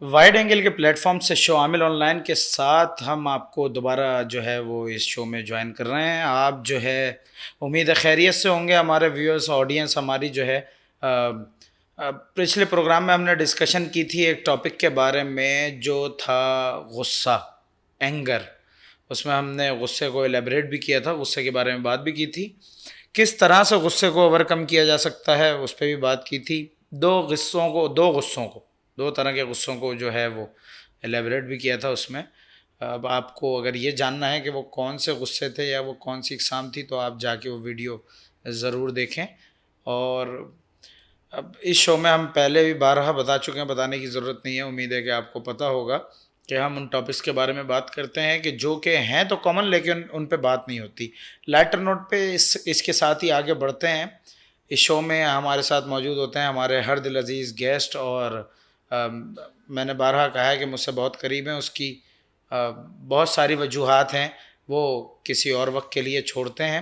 Wide angle کے plate form سے شو عامل آن لائن کے ساتھ ہم آپ کو دوبارہ جو ہے وہ اس شو میں جوائن کر رہے ہیں. آپ جو ہے امید ہے خیریت سے ہوں گے. ہمارے ویورز آڈینس ہماری جو ہے پچھلے پروگرام میں ہم نے ڈسکشن کی تھی ایک ٹاپک کے بارے میں جو تھا غصہ، اینگر. اس میں ہم نے غصے کو ایلیبریٹ بھی کیا تھا، غصے کے بارے میں بات بھی کی تھی، کس طرح سے غصے کو اوور کم کیا جا سکتا ہے اس پہ بھی بات کی تھی. دو طرح کے غصوں کو جو ہے وہ ایلیبریٹ بھی کیا تھا اس میں. اب آپ کو اگر یہ جاننا ہے کہ وہ کون سے غصے تھے یا وہ کون سی اقسام تھی تو آپ جا کے وہ ویڈیو ضرور دیکھیں. اور اب اس شو میں ہم پہلے بھی بارہا بتا چکے ہیں، بتانے کی ضرورت نہیں ہے. امید ہے کہ آپ کو پتہ ہوگا کہ ہم ان ٹاپکس کے بارے میں بات کرتے ہیں کہ جو کہ ہیں تو کامن لیکن ان پہ بات نہیں ہوتی. لائٹر نوٹ پہ اس کے ساتھ ہی آگے بڑھتے ہیں. اس شو میں ہمارے ساتھ موجود ہوتے ہیں ہمارے ہر دل عزیز گیسٹ، اور میں نے بارہا کہا ہے کہ مجھ سے بہت قریب ہیں. اس کی بہت ساری وجوہات ہیں، وہ کسی اور وقت کے لیے چھوڑتے ہیں.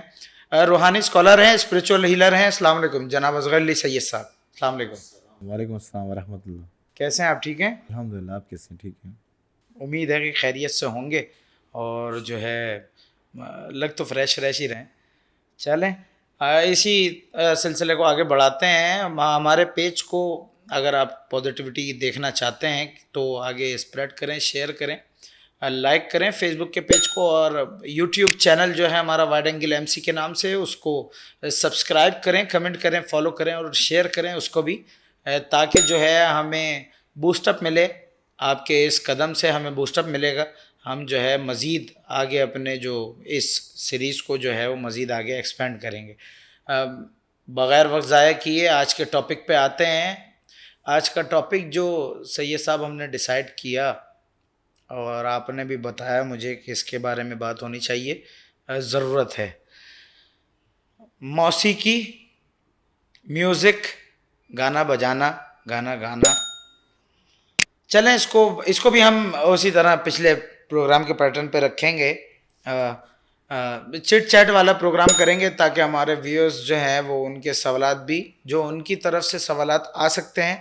روحانی اسکالر ہیں، اسپریچول ہیلر ہیں. السلام علیکم جناب اصغر علی سید صاحب. السلام علیکم. وعلیکم السلام ورحمۃ اللہ. کیسے ہیں آپ؟ ٹھیک ہیں الحمد للہ. آپ کیسے ہیں؟ ٹھیک ہیں. امید ہے کہ خیریت سے ہوں گے اور جو ہے لگ تو فریش ہی رہیں. چلیں اسی سلسلے کو آگے بڑھاتے ہیں. ہمارے پیج کو اگر آپ پازیٹیوٹی دیکھنا چاہتے ہیں تو آگے اسپریڈ کریں، شیئر کریں، لائک کریں فیس بک کے پیج کو، اور یوٹیوب چینل جو ہے ہمارا وائڈ اینگل ایم سی کے نام سے اس کو سبسکرائب کریں، کمنٹ کریں، فالو کریں اور شیئر کریں اس کو بھی، تاکہ جو ہے ہمیں بوسٹ اپ ملے. آپ کے اس قدم سے ہمیں بوسٹ اپ ملے گا. ہم جو ہے مزید آگے اپنے جو اس سیریز کو جو ہے وہ مزید آگے ایکسپینڈ کریں گے. بغیر وقت ضائع کیے آج کے ٹاپک پہ آتے ہیں. آج کا ٹاپک جو سید صاحب ہم نے ڈیسائیڈ کیا اور آپ نے بھی بتایا مجھے کہ اس کے بارے میں بات ہونی چاہیے، ضرورت ہے موسیقی، میوزک، گانا بجانا، گانا گانا. چلیں اس کو بھی ہم اسی طرح پچھلے پروگرام کے پیٹرن پہ رکھیں گے. چٹ چیٹ والا پروگرام کریں گے تاکہ ہمارے ویورز جو ہیں وہ ان کے سوالات بھی جو ان کی طرف سے سوالات آ سکتے ہیں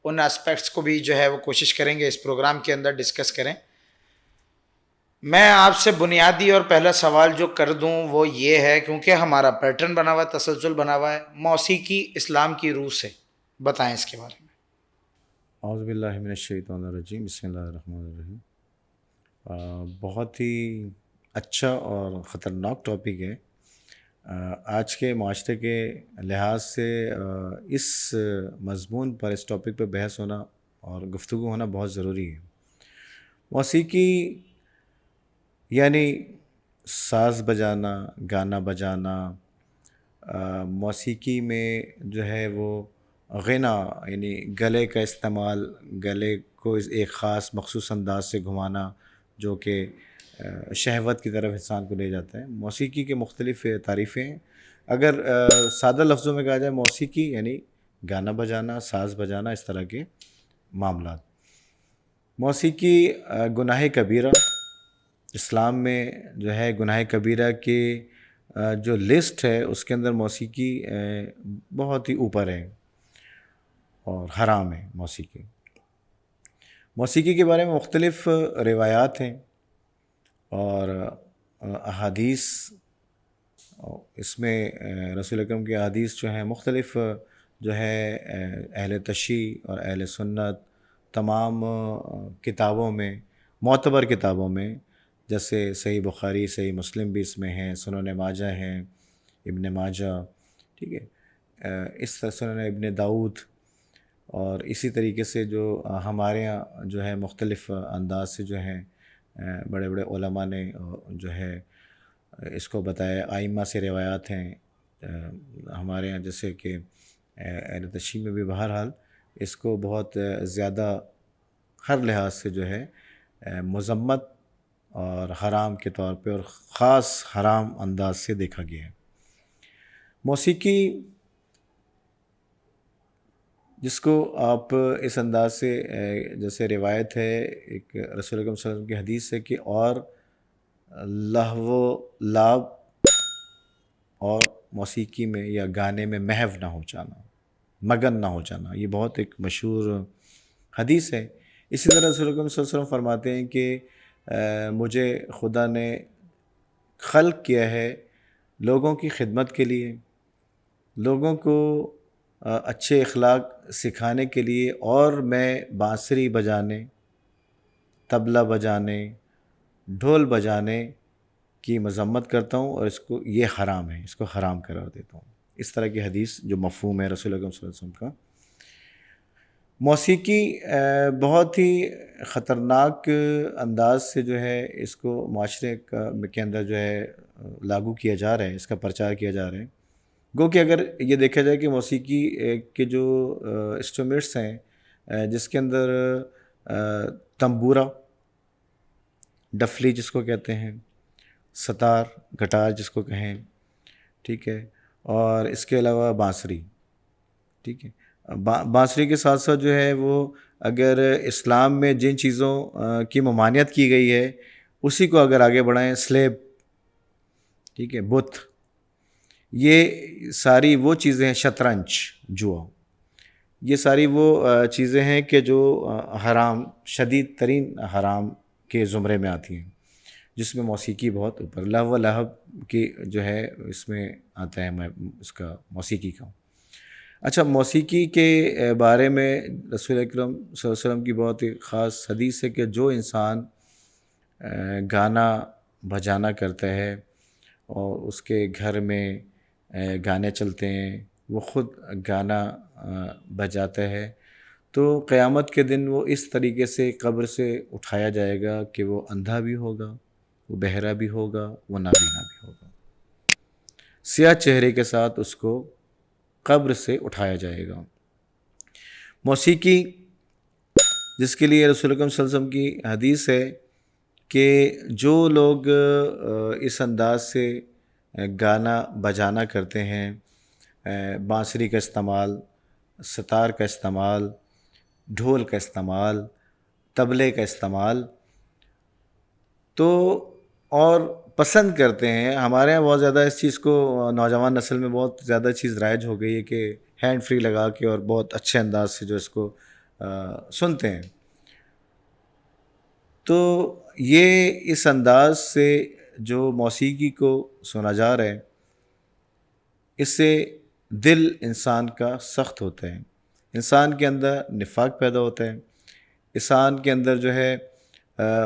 ان اسپیکٹس کو بھی جو ہے وہ کوشش کریں گے اس پروگرام کے اندر ڈسکس کریں. میں آپ سے بنیادی اور پہلا سوال جو کر دوں وہ یہ ہے، کیونکہ ہمارا پیٹرن بنا ہوا ہے، تسلسل بنا ہوا ہے، موسیقی اسلام کی روح سے بتائیں اس کے بارے میں. اعوذ باللہ من الشیطان الرجیم. بسم اللہ الرحمن الرحیم. بہت ہی اچھا اور خطرناک ٹاپک ہے. آج کے معاشرے کے لحاظ سے اس مضمون پر، اس ٹاپک پہ بحث ہونا اور گفتگو ہونا بہت ضروری ہے. موسیقی یعنی ساز بجانا، گانا بجانا. موسیقی میں جو ہے وہ غنا یعنی گلے کا استعمال، گلے کو ایک خاص مخصوص انداز سے گھمانا جو کہ شہوت کی طرف انسان کو لے جاتا ہے. موسیقی کے مختلف تعریفیں ہیں. اگر سادہ لفظوں میں کہا جائے موسیقی یعنی گانا بجانا، ساز بجانا، اس طرح کے معاملات. موسیقی گناہ کبیرہ اسلام میں جو ہے، گناہ کبیرہ کی جو لسٹ ہے اس کے اندر موسیقی بہت ہی اوپر ہے اور حرام ہے. موسیقی کے بارے میں مختلف روایات ہیں اور احادیث. اس میں رسول اکرم کی احادیث جو ہیں مختلف جو ہے اہل تشیع اور اہل سنت تمام کتابوں میں، معتبر کتابوں میں، جیسے صحیح بخاری، صحیح مسلم بھی اس میں ہیں، سنن ماجہ ہیں، ابن ماجہ، ٹھیک ہے، اس طرح سنن ابن داؤد، اور اسی طریقے سے جو ہمارے یہاں جو ہے مختلف انداز سے جو ہے بڑے بڑے علماء نے جو ہے اس کو بتایا. آئمہ سے روایات ہیں ہمارے یہاں، جیسے کہ اہل تشیع میں بھی بہرحال اس کو بہت زیادہ ہر لحاظ سے جو ہے مذمت اور حرام کے طور پہ اور خاص حرام انداز سے دیکھا گیا ہے. موسیقی جس کو آپ اس انداز سے، جیسے روایت ہے ایک رسول اکرم صلی اللہ علیہ وسلم کی حدیث ہے کہ اور لہو و لعب اور موسیقی میں یا گانے میں محو نہ ہو جانا، مگن نہ ہو جانا. یہ بہت ایک مشہور حدیث ہے اسی طرح رسول اکرم صلی اللہ علیہ وسلم فرماتے ہیں کہ مجھے خدا نے خلق کیا ہے لوگوں کی خدمت کے لیے، لوگوں کو اچھے اخلاق سکھانے کے لیے، اور میں بانسری بجانے، طبلہ بجانے، ڈھول بجانے کی مذمت کرتا ہوں، اور اس کو یہ حرام ہے، اس کو حرام قرار دیتا ہوں۔ اس طرح کی حدیث جو مفہوم ہے رسول اکرم صلی اللہ علیہ وسلم کا۔ موسیقی بہت ہی خطرناک انداز سے جو ہے اس کو معاشرے کے اندر جو ہے لاگو کیا جا رہا ہے، اس کا پرچار کیا جا رہا ہے۔ گو کہ اگر یہ دیکھا جائے کہ موسیقی کے جو انسٹرومنٹس ہیں، جس کے اندر تنبورا، ڈفلی جس کو کہتے ہیں، ستار، گٹار جس کو کہیں، ٹھیک ہے، اور اس کے علاوہ بانسری، ٹھیک ہے۔ بانسری کے ساتھ ساتھ جو ہے وہ اگر اسلام میں جن چیزوں کی ممانعت کی گئی ہے اسی کو اگر آگے بڑھائیں، سلیب، ٹھیک ہے، بت، یہ ساری وہ چیزیں ہیں، شطرنج، جوا، یہ ساری وہ چیزیں ہیں کہ جو حرام، شدید ترین حرام کے زمرے میں آتی ہیں، جس میں موسیقی بہت اوپر، لہو و لہب کی جو ہے اس میں آتا ہے اس کا، موسیقی کا۔ اچھا، موسیقی کے بارے میں رسول اکرم صلی اللہ علیہ وسلم کی بہت ہی خاص حدیث ہے کہ جو انسان گانا بجانا کرتا ہے اور اس کے گھر میں گانے چلتے ہیں، وہ خود گانا بجاتا ہے، تو قیامت کے دن وہ اس طریقے سے قبر سے اٹھایا جائے گا کہ وہ اندھا بھی ہوگا، وہ بہرا بھی ہوگا، وہ نابینا بھی ہوگا، سیاہ چہرے کے ساتھ اس کو قبر سے اٹھایا جائے گا۔ موسیقی، جس کے لیے رسول اکرم صلی اللہ علیہ وسلم کی حدیث ہے کہ جو لوگ اس انداز سے گانا بجانا کرتے ہیں، بانسری کا استعمال، ستار کا استعمال، ڈھول کا استعمال، طبلے کا استعمال، تو اور پسند کرتے ہیں، ہمارے یہاں بہت زیادہ اس چیز کو، نوجوان نسل میں بہت زیادہ چیز رائج ہو گئی ہے کہ ہینڈ فری لگا کے اور بہت اچھے انداز سے جو اس کو سنتے ہیں، تو یہ اس انداز سے جو موسیقی کو سنا جا رہا ہے، اس سے دل انسان کا سخت ہوتا ہے، انسان کے اندر نفاق پیدا ہوتا ہے، انسان کے اندر جو ہے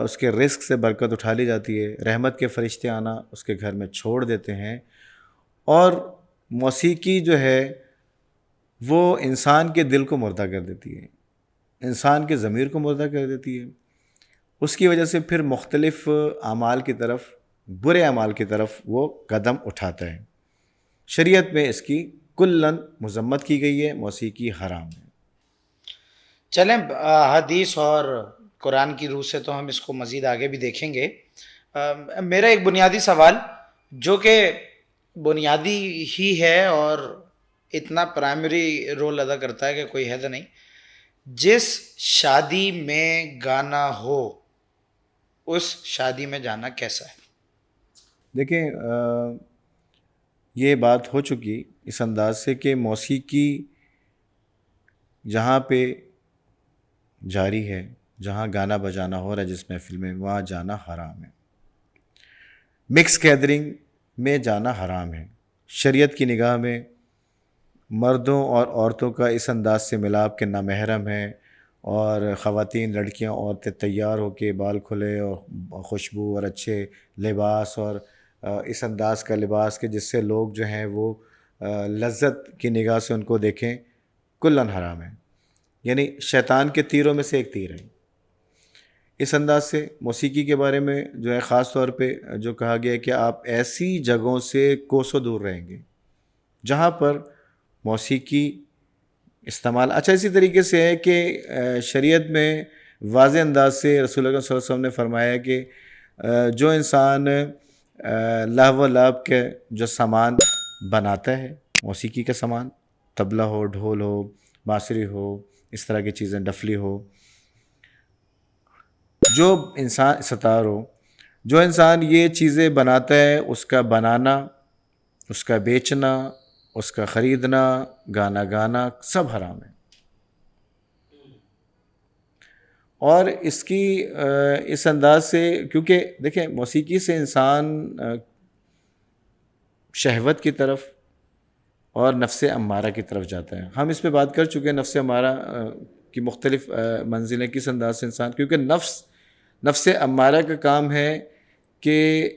اس کے رزق سے برکت اٹھا لی جاتی ہے، رحمت کے فرشتے آنا اس کے گھر میں چھوڑ دیتے ہیں، اور موسیقی جو ہے وہ انسان کے دل کو مردہ کر دیتی ہے، انسان کے ضمیر کو مردہ کر دیتی ہے، اس کی وجہ سے پھر مختلف اعمال کی طرف، برے اعمال کی طرف وہ قدم اٹھاتا ہے۔ شریعت میں اس کی کلاً مذمت کی گئی ہے، موسیقی حرام ہے۔ چلیں حدیث اور قرآن کی روح سے تو ہم اس کو مزید آگے بھی دیکھیں گے۔ میرا ایک بنیادی سوال جو کہ بنیادی ہی ہے اور اتنا پرائمری رول ادا کرتا ہے کہ کوئی حد نہیں، جس شادی میں گانا ہو اس شادی میں جانا کیسا ہے؟ دیکھیں، یہ بات ہو چکی اس انداز سے کہ موسیقی جہاں پہ جاری ہے، جہاں گانا بجانا ہو رہا ہے جس محفل میں، وہاں جانا حرام ہے، مکس گیدرنگ میں جانا حرام ہے۔ شریعت کی نگاہ میں مردوں اور عورتوں کا اس انداز سے ملاپ کہ نامحرم ہے، اور خواتین، لڑکیاں، عورتیں تیار ہو کے، بال کھلے اور خوشبو اور اچھے لباس اور اس انداز کا لباس کہ جس سے لوگ جو ہیں وہ لذت کی نگاہ سے ان کو دیکھیں، کلاً حرام ہے، یعنی شیطان کے تیروں میں سے ایک تیر ہے۔ اس انداز سے موسیقی کے بارے میں جو ہے خاص طور پہ جو کہا گیا ہے کہ آپ ایسی جگہوں سے کوسوں دور رہیں گے جہاں پر موسیقی استعمال۔ اچھا، اسی طریقے سے ہے کہ شریعت میں واضح انداز سے رسول اللہ صلی اللہ علیہ وسلم نے فرمایا کہ جو انسان لہو و لعب کے جو سامان بناتا ہے، موسیقی کا سامان، طبلہ ہو، ڈھول ہو، بانسری ہو، اس طرح کی چیزیں، ڈفلی ہو، جو انسان، ستار ہو، جو انسان یہ چیزیں بناتا ہے، اس کا بنانا، اس کا بیچنا، اس کا خریدنا، گانا گانا، سب حرام ہے۔ اور اس کی اس انداز سے، کیونکہ دیکھیں موسیقی سے انسان شہوت کی طرف اور نفس امارہ کی طرف جاتا ہے. ہم اس پہ بات کر چکے ہیں نفس امارہ کی مختلف منزلیں کس انداز سے انسان، کیونکہ نفس امارہ کا کام ہے کہ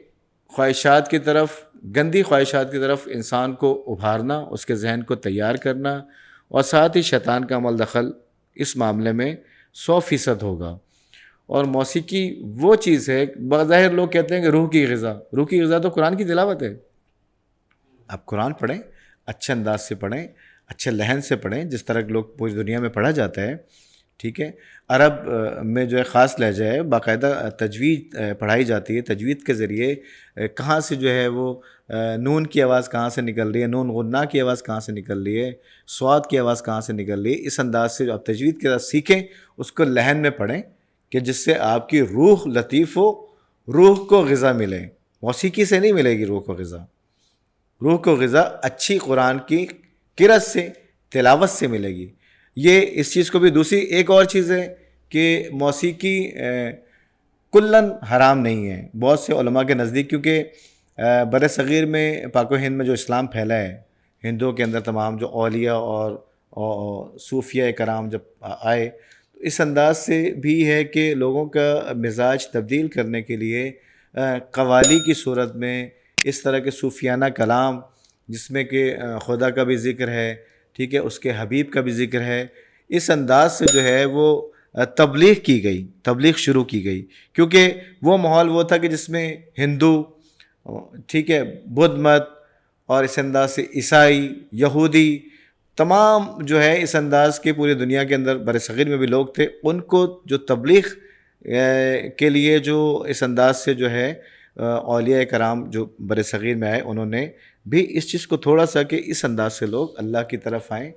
خواہشات کی طرف، گندی خواہشات کی طرف انسان کو ابھارنا، اس کے ذہن کو تیار کرنا، اور ساتھ ہی شیطان کا عمل دخل اس معاملے میں 100% ہوگا. اور موسیقی وہ چیز ہے، بظاہر لوگ کہتے ہیں کہ روح کی غذا تو قرآن کی تلاوت ہے. آپ قرآن پڑھیں، اچھے انداز سے پڑھیں، اچھے لحن سے پڑھیں، جس طرح لوگ پوری دنیا میں پڑھا جاتا ہے. ٹھیک ہے، عرب میں جو ہے خاص لہجہ ہے، باقاعدہ تجوید پڑھائی جاتی ہے. تجوید کے ذریعے کہاں سے جو ہے وہ نون کی آواز کہاں سے نکل رہی ہے، نون غنہ کی آواز کہاں سے نکل رہی ہے، صاد کی آواز کہاں سے نکل رہی ہے، اس انداز سے جو آپ تجوید کے ساتھ سیکھیں، اس کو لحن میں پڑھیں کہ جس سے آپ کی روح لطیف ہو، روح کو غذا ملے. موسیقی سے نہیں ملے گی روح کو غذا. روح کو غذا اچھی قرآن کی قرأت سے، تلاوت سے ملے گی. یہ اس چیز کو بھی دوسری ایک اور چیز ہے کہ موسیقی کلن حرام نہیں ہے بہت سے علماء کے نزدیک، کیونکہ بر صغیر میں پاک و ہند میں جو اسلام پھیلا ہے، ہندوؤں کے اندر تمام جو اولیاء اور صوفیہ کرام جب آئے، تو اس انداز سے بھی ہے کہ لوگوں کا مزاج تبدیل کرنے کے لیے قوالی کی صورت میں اس طرح کے صوفیانہ کلام، جس میں کہ خدا کا بھی ذکر ہے، ٹھیک ہے، اس کے حبیب کا بھی ذکر ہے، اس انداز سے جو ہے وہ تبلیغ کی گئی، تبلیغ شروع کی گئی. کیونکہ وہ ماحول وہ تھا کہ جس میں ہندو، ٹھیک ہے، بدھ مت، اور اس انداز سے عیسائی، یہودی، تمام جو ہے اس انداز کے پوری دنیا کے اندر بر صغیر میں بھی لوگ تھے. ان کو جو تبلیغ کے لیے جو اس انداز سے جو ہے اولیاء کرام جو بر صغیر میں آئے، انہوں نے بھی اس چیز کو تھوڑا سا کہ اس انداز سے لوگ اللہ کی طرف آئیں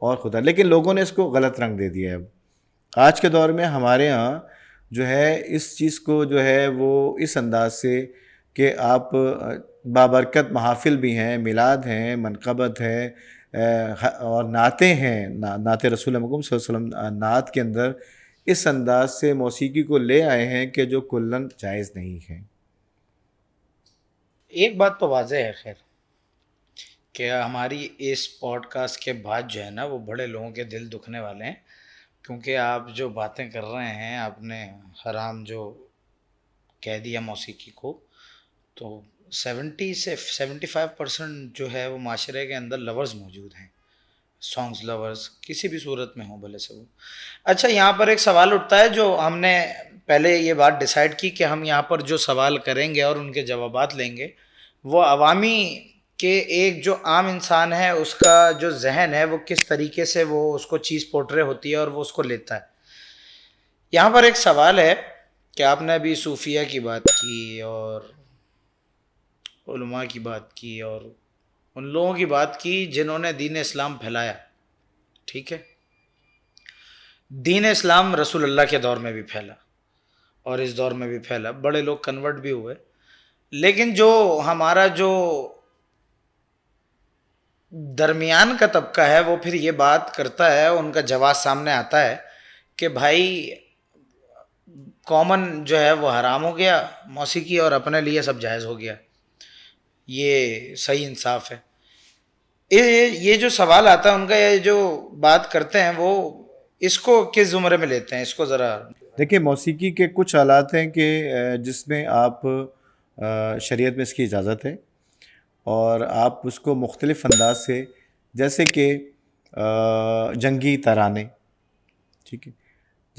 اور خدا، لیکن لوگوں نے اس کو غلط رنگ دے دیا ہے. اب آج کے دور میں ہمارے ہاں جو ہے اس چیز کو جو ہے وہ اس انداز سے کہ آپ بابرکت محافل بھی ہیں، میلاد ہیں، منقبت ہے، اور نعتیں ہیں، نعت رسول مکرم صلی اللہ علیہ وسلم، نعت کے اندر اس انداز سے موسیقی کو لے آئے ہیں کہ جو کلن جائز نہیں ہے. ایک بات تو واضح ہے خیر کہ ہماری اس پوڈ کاسٹ کے بعد جو ہے نا وہ بڑے لوگوں کے دل دکھنے والے ہیں، کیونکہ آپ جو باتیں کر رہے ہیں، آپ نے حرام جو کہہ دیا موسیقی کو، تو 75% جو ہے وہ معاشرے کے اندر لورز موجود ہیں، سانگز لورز کسی بھی صورت میں ہوں بھلے سے وہ. اچھا، یہاں پر ایک سوال اٹھتا ہے جو ہم نے پہلے یہ بات ڈیسائیڈ کی کہ ہم یہاں پر جو سوال کریں گے اور ان کے جوابات لیں گے وہ عوامی کہ ایک جو عام انسان ہے اس کا جو ذہن ہے وہ کس طریقے سے وہ اس کو چیز پورٹرے ہوتی ہے اور وہ اس کو لیتا ہے. یہاں پر ایک سوال ہے کہ آپ نے ابھی صوفیہ کی بات کی اور علماء کی بات کی اور ان لوگوں کی بات کی جنہوں نے دین اسلام پھیلایا. ٹھیک ہے، دین اسلام رسول اللہ کے دور میں بھی پھیلا اور اس دور میں بھی پھیلا، بڑے لوگ کنورٹ بھی ہوئے، لیکن جو ہمارا جو درمیان کا طبقہ ہے وہ پھر یہ بات کرتا ہے، ان کا جواز سامنے آتا ہے کہ بھائی کامن جو ہے وہ حرام ہو گیا موسیقی اور اپنے لیے سب جائز ہو گیا. یہ صحیح انصاف ہے. یہ جو سوال آتا ہے ان کا، یہ جو بات کرتے ہیں وہ اس کو کس زمرے میں لیتے ہیں؟ اس کو ذرا دیکھیں، موسیقی کے کچھ آلات ہیں کہ جس میں آپ شریعت میں اس کی اجازت ہے اور آپ اس کو مختلف انداز سے، جیسے کہ جنگی ترانے، ٹھیک ہے،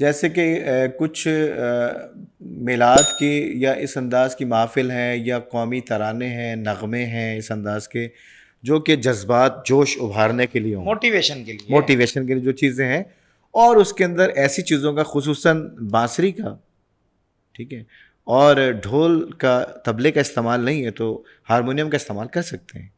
جیسے کہ کچھ میلاد کی یا اس انداز کی محافل ہیں یا قومی ترانے ہیں، نغمے ہیں اس انداز کے، جو کہ جذبات، جوش ابھارنے کے لیے ہوں، موٹیویشن کے لیے جو چیزیں ہیں، اور اس کے اندر ایسی چیزوں کا، خصوصاً بانسری کا، ٹھیک ہے، اور ڈھول کا، طبلے کا استعمال نہیں ہے تو ہارمونیم کا استعمال کر سکتے ہیں.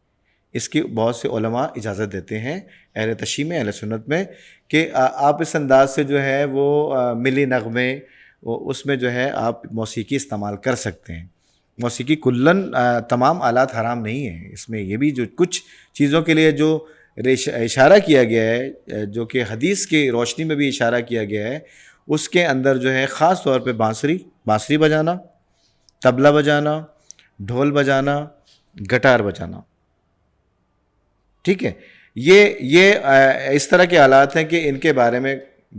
اس کی بہت سے علماء اجازت دیتے ہیں، اہل تشیع میں، اہل سنت میں، کہ آپ اس انداز سے جو ہے وہ ملی نغمے، اس میں جو ہے آپ موسیقی استعمال کر سکتے ہیں. موسیقی کلن تمام آلات حرام نہیں ہیں، اس میں یہ بھی جو کچھ چیزوں کے لیے جو اشارہ کیا گیا ہے، جو کہ حدیث کی روشنی میں بھی اشارہ کیا گیا ہے، اس کے اندر جو ہے خاص طور پہ بانسری بجانا، طبلہ بجانا، ڈھول بجانا، گٹار بجانا. ٹھیک ہے، یہ اس طرح کے آلات ہیں کہ ان کے بارے میں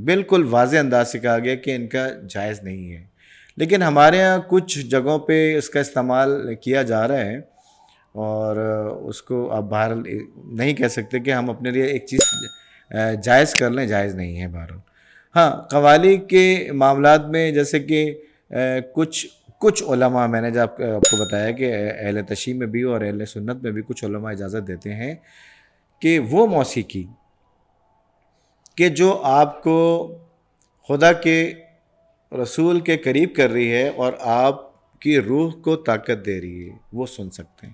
بالکل واضح انداز سے کہا گیا کہ ان کا جائز نہیں ہے. لیکن ہمارے ہاں کچھ جگہوں پہ اس کا استعمال کیا جا رہا ہے، اور اس کو آپ بہرحال نہیں کہہ سکتے کہ ہم اپنے لیے ایک چیز جائز کر لیں، جائز نہیں ہے بہرحال. ہاں، قوالی کے معاملات میں جیسے کہ کچھ علماء، میں نے جب آپ کو بتایا کہ اہل تشیع میں بھی اور اہل سنت میں بھی کچھ علماء اجازت دیتے ہیں کہ وہ موسیقی کہ جو آپ کو خدا کے رسول کے قریب کر رہی ہے اور آپ کی روح کو طاقت دے رہی ہے، وہ سن سکتے ہیں.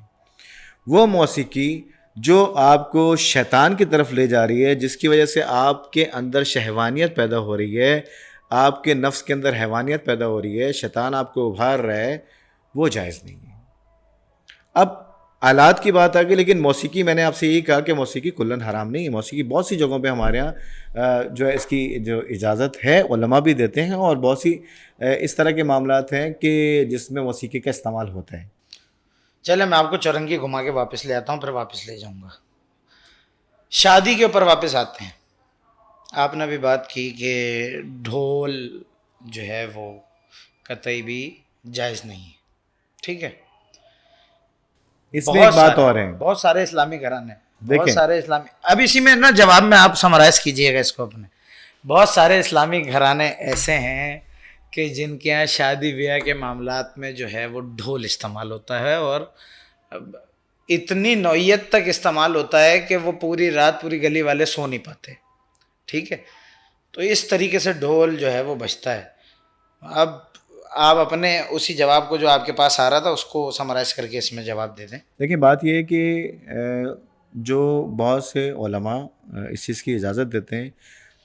وہ موسیقی جو آپ کو شیطان کی طرف لے جا رہی ہے، جس کی وجہ سے آپ کے اندر شہوانیت پیدا ہو رہی ہے، آپ کے نفس کے اندر حیوانیت پیدا ہو رہی ہے، شیطان آپ کو ابھار رہا ہے، وہ جائز نہیں ہے. اب آلات کی بات آ گئی، لیکن موسیقی، میں نے آپ سے یہی کہا کہ موسیقی کلن حرام نہیں ہے. موسیقی بہت سی جگہوں پہ ہمارے ہاں جو ہے اس کی جو اجازت ہے، علماء بھی دیتے ہیں، اور بہت سی اس طرح کے معاملات ہیں کہ جس میں موسیقی کا استعمال ہوتا ہے. چلے میں آپ کو چورنگی گھما کے واپس لے آتا ہوں، پھر واپس لے جاؤں گا. شادی کے اوپر واپس آتے ہیں. آپ نے بھی بات کی کہ ڈھول جو ہے وہ قطعی بھی جائز نہیں ہے. ٹھیک ہے، اس میں ایک بات اور ہے، بہت سارے اسلامی گھرانے، بہت دیکھیں سارے اسلامی، اب اسی میں نا جواب میں آپ سمرائز کیجئے گا اس کو اپنے. بہت سارے اسلامی گھرانے ایسے ہیں کہ جن کے یہاں شادی بیاہ کے معاملات میں جو ہے وہ ڈھول استعمال ہوتا ہے، اور اتنی نوعیت تک استعمال ہوتا ہے کہ وہ پوری رات پوری گلی والے سو نہیں پاتے. ٹھیک ہے، تو اس طریقے سے ڈھول جو ہے وہ بجتا ہے. اب آپ اپنے اسی جواب کو جو آپ کے پاس آ رہا تھا اس کو سمرائز کر کے اس میں جواب دے دیں. دیکھیں، بات یہ ہے کہ جو بہت سے علماء اس چیز کی اجازت دیتے ہیں،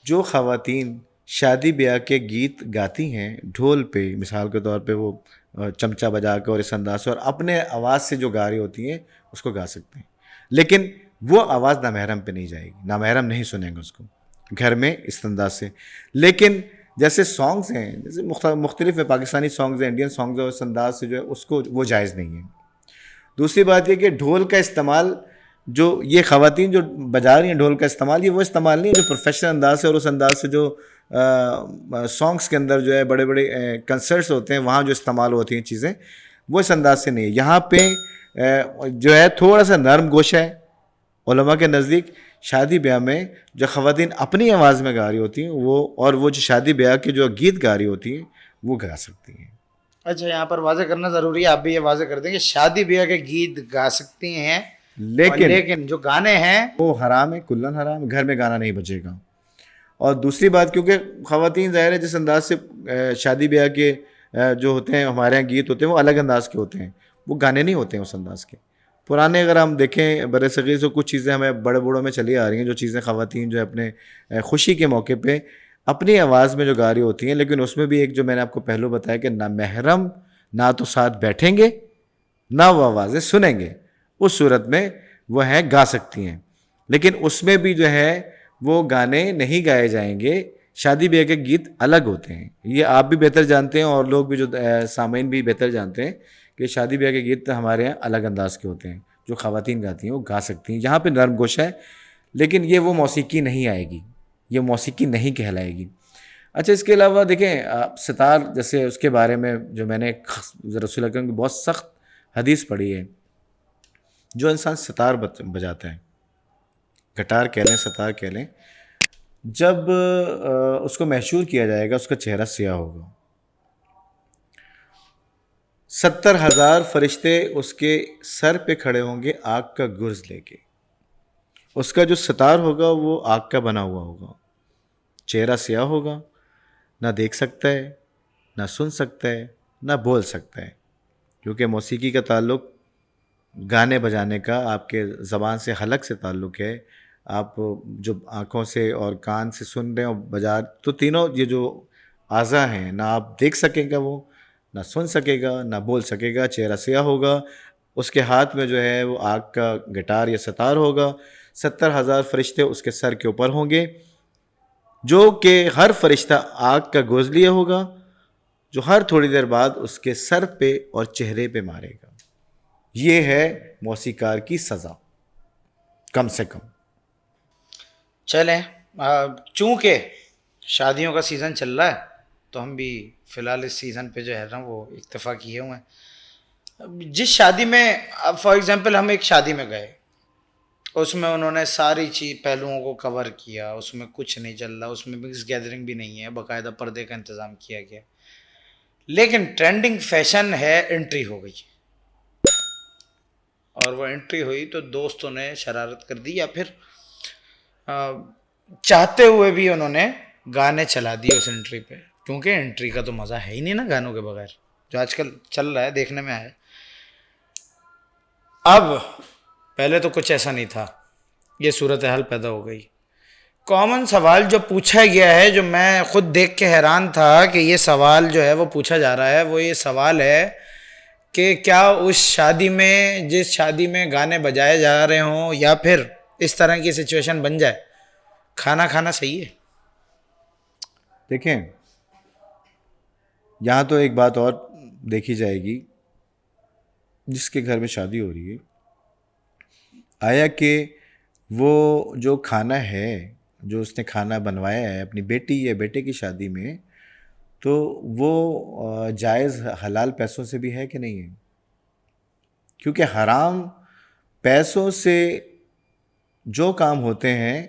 جو خواتین شادی بیاہ کے گیت گاتی ہیں ڈھول پہ، مثال کے طور پہ وہ چمچہ بجا کے اور اس انداز سے اور اپنے آواز سے جو گا رہی ہوتی ہیں، اس کو گا سکتے ہیں. لیکن وہ آواز نامحرم پہ نہیں جائے گی، نامحرم نہیں سنیں گے اس کو گھر میں اس انداز سے. لیکن جیسے سانگز ہیں، جیسے مختلف پاکستانی سانگز ہیں، انڈین سانگز ہیں، اس انداز سے جو ہے اس کو وہ جائز نہیں ہے. دوسری بات یہ کہ ڈھول کا استعمال، جو یہ خواتین جو بجا رہی ہیں ڈھول کا استعمال، یہ وہ استعمال نہیں ہے جو پروفیشنل انداز سے اور اس انداز سے جو سانگس کے اندر جو ہے بڑے بڑے کنسرٹس ہوتے ہیں وہاں جو استعمال ہوتی ہیں چیزیں، وہ اس انداز سے نہیں ہے. یہاں پہ جو ہے تھوڑا سا نرم گوشہ ہے علماء کے نزدیک. شادی بیاہ میں جو خواتین اپنی آواز میں گا رہی ہوتی ہیں وہ جو شادی بیاہ کے جو گیت گا رہی ہوتی ہیں وہ گا سکتی ہیں. اچھا، یہاں پر واضح کرنا ضروری ہے، آپ بھی یہ واضح کر دیں کہ شادی بیاہ کے گیت گا سکتی ہیں، لیکن جو گانے ہیں وہ حرام ہے، کلن حرام ہے، گھر میں گانا نہیں بجے گا. اور دوسری بات، کیونکہ خواتین ظاہر ہے جس انداز سے شادی بیاہ کے جو ہوتے ہیں ہمارے یہاں گیت ہوتے ہیں وہ الگ انداز کے ہوتے ہیں، وہ گانے نہیں ہوتے ہیں اس انداز کے. پرانے اگر ہم دیکھیں بر صغیر سے کچھ چیزیں ہمیں بڑے بوڑھوں میں چلی آ رہی ہیں، جو چیزیں خواتین جو ہے اپنے خوشی کے موقع پہ اپنی آواز میں جو گا رہی ہوتی ہیں، لیکن اس میں بھی ایک جو میں نے آپ کو پہلو بتایا کہ نہ محرم نہ تو ساتھ بیٹھیں گے نہ وہ آوازیں سنیں گے، اس صورت میں وہ ہیں گا سکتی ہیں. لیکن اس میں بھی جو ہے وہ گانے نہیں گائے جائیں گے. شادی بیاہ کے گیت الگ ہوتے ہیں، یہ آپ بھی بہتر جانتے ہیں اور لوگ بھی جو سامعین بھی بہتر جانتے ہیں کہ شادی بیاہ کے گیت ہمارے یہاں الگ انداز کے ہوتے ہیں. جو خواتین گاتی ہیں وہ گا سکتی ہیں، یہاں پہ نرم گوشہ ہے، لیکن یہ وہ موسیقی نہیں آئے گی، یہ موسیقی نہیں کہلائے گی. اچھا، اس کے علاوہ دیکھیں ستار، جیسے اس کے بارے میں جو میں نے رسول اکرم کی بہت سخت حدیث پڑھی ہے، جو انسان ستار بجاتا ہے، گٹار کہہ لیں ستار کہہ لیں، جب اس کو محشور کیا جائے گا اس کا چہرہ سیاہ ہوگا. 70,000 فرشتے اس کے سر پہ کھڑے ہوں گے آگ کا گرز لے کے. اس کا جو ستار ہوگا وہ آگ کا بنا ہوا ہوگا، چہرہ سیاہ ہوگا، نہ دیکھ سکتا ہے، نہ سن سکتا ہے، نہ بول سکتا ہے. کیونکہ موسیقی کا تعلق گانے بجانے کا آپ کے زبان سے حلق سے تعلق ہے. آپ جو آنکھوں سے اور کان سے سن رہے ہیں اور بجا، تو تینوں یہ جو اعضاء ہیں، نہ آپ دیکھ سکیں گا، وہ نہ سن سکے گا، نہ بول سکے گا، چہرہ سیاہ ہوگا. اس کے ہاتھ میں جو ہے وہ آگ کا گٹار یا ستار ہوگا. 70,000 فرشتے اس کے سر کے اوپر ہوں گے. جو کہ ہر فرشتہ آگ کا گوز لیے ہوگا، جو ہر تھوڑی دیر بعد اس کے سر پہ اور چہرے پہ مارے گا۔ یہ ہے موسیقار کی سزا کم سے کم۔ چلیں چونکہ شادیوں کا سیزن چل رہا ہے تو ہم بھی فی الحال اس سیزن پہ جو ہے نا وہ اکتفا کیے ہوئے ہیں۔ جس شادی میں فار ایگزامپل ہم ایک شادی میں گئے، اس میں انہوں نے ساری پہلوؤں کو کور کیا، اس میں کچھ نہیں چل رہا، اس میں مکس گیدرنگ بھی نہیں ہے، باقاعدہ پردے کا انتظام کیا گیا، لیکن ٹرینڈنگ فیشن ہے انٹری ہو گئی، اور وہ انٹری ہوئی تو دوستوں نے شرارت کر دی، یا پھر چاہتے ہوئے بھی انہوں نے گانے چلا دیے اس انٹری پہ، کیونکہ انٹری کا تو مزہ ہے ہی نہیں نا گانوں کے بغیر، جو آج کل چل رہا ہے دیکھنے میں آیا۔ اب پہلے تو کچھ ایسا نہیں تھا، یہ صورتحال پیدا ہو گئی۔ کامن سوال جو پوچھا گیا ہے، جو میں خود دیکھ کے حیران تھا کہ یہ سوال جو ہے وہ پوچھا جا رہا ہے، وہ یہ سوال ہے کہ کیا اس شادی میں، جس شادی میں گانے بجائے جا رہے ہوں یا پھر اس طرح کی سچویشن بن جائے، کھانا کھانا صحیح ہے؟ دیکھیں، یہاں تو ایک بات اور دیکھی جائے گی، جس کے گھر میں شادی ہو رہی ہے، آیا کہ وہ جو کھانا ہے، جو اس نے کھانا بنوایا ہے اپنی بیٹی یا بیٹے کی شادی میں، تو وہ جائز حلال پیسوں سے بھی ہے کہ نہیں ہے؟ کیونکہ حرام پیسوں سے جو کام ہوتے ہیں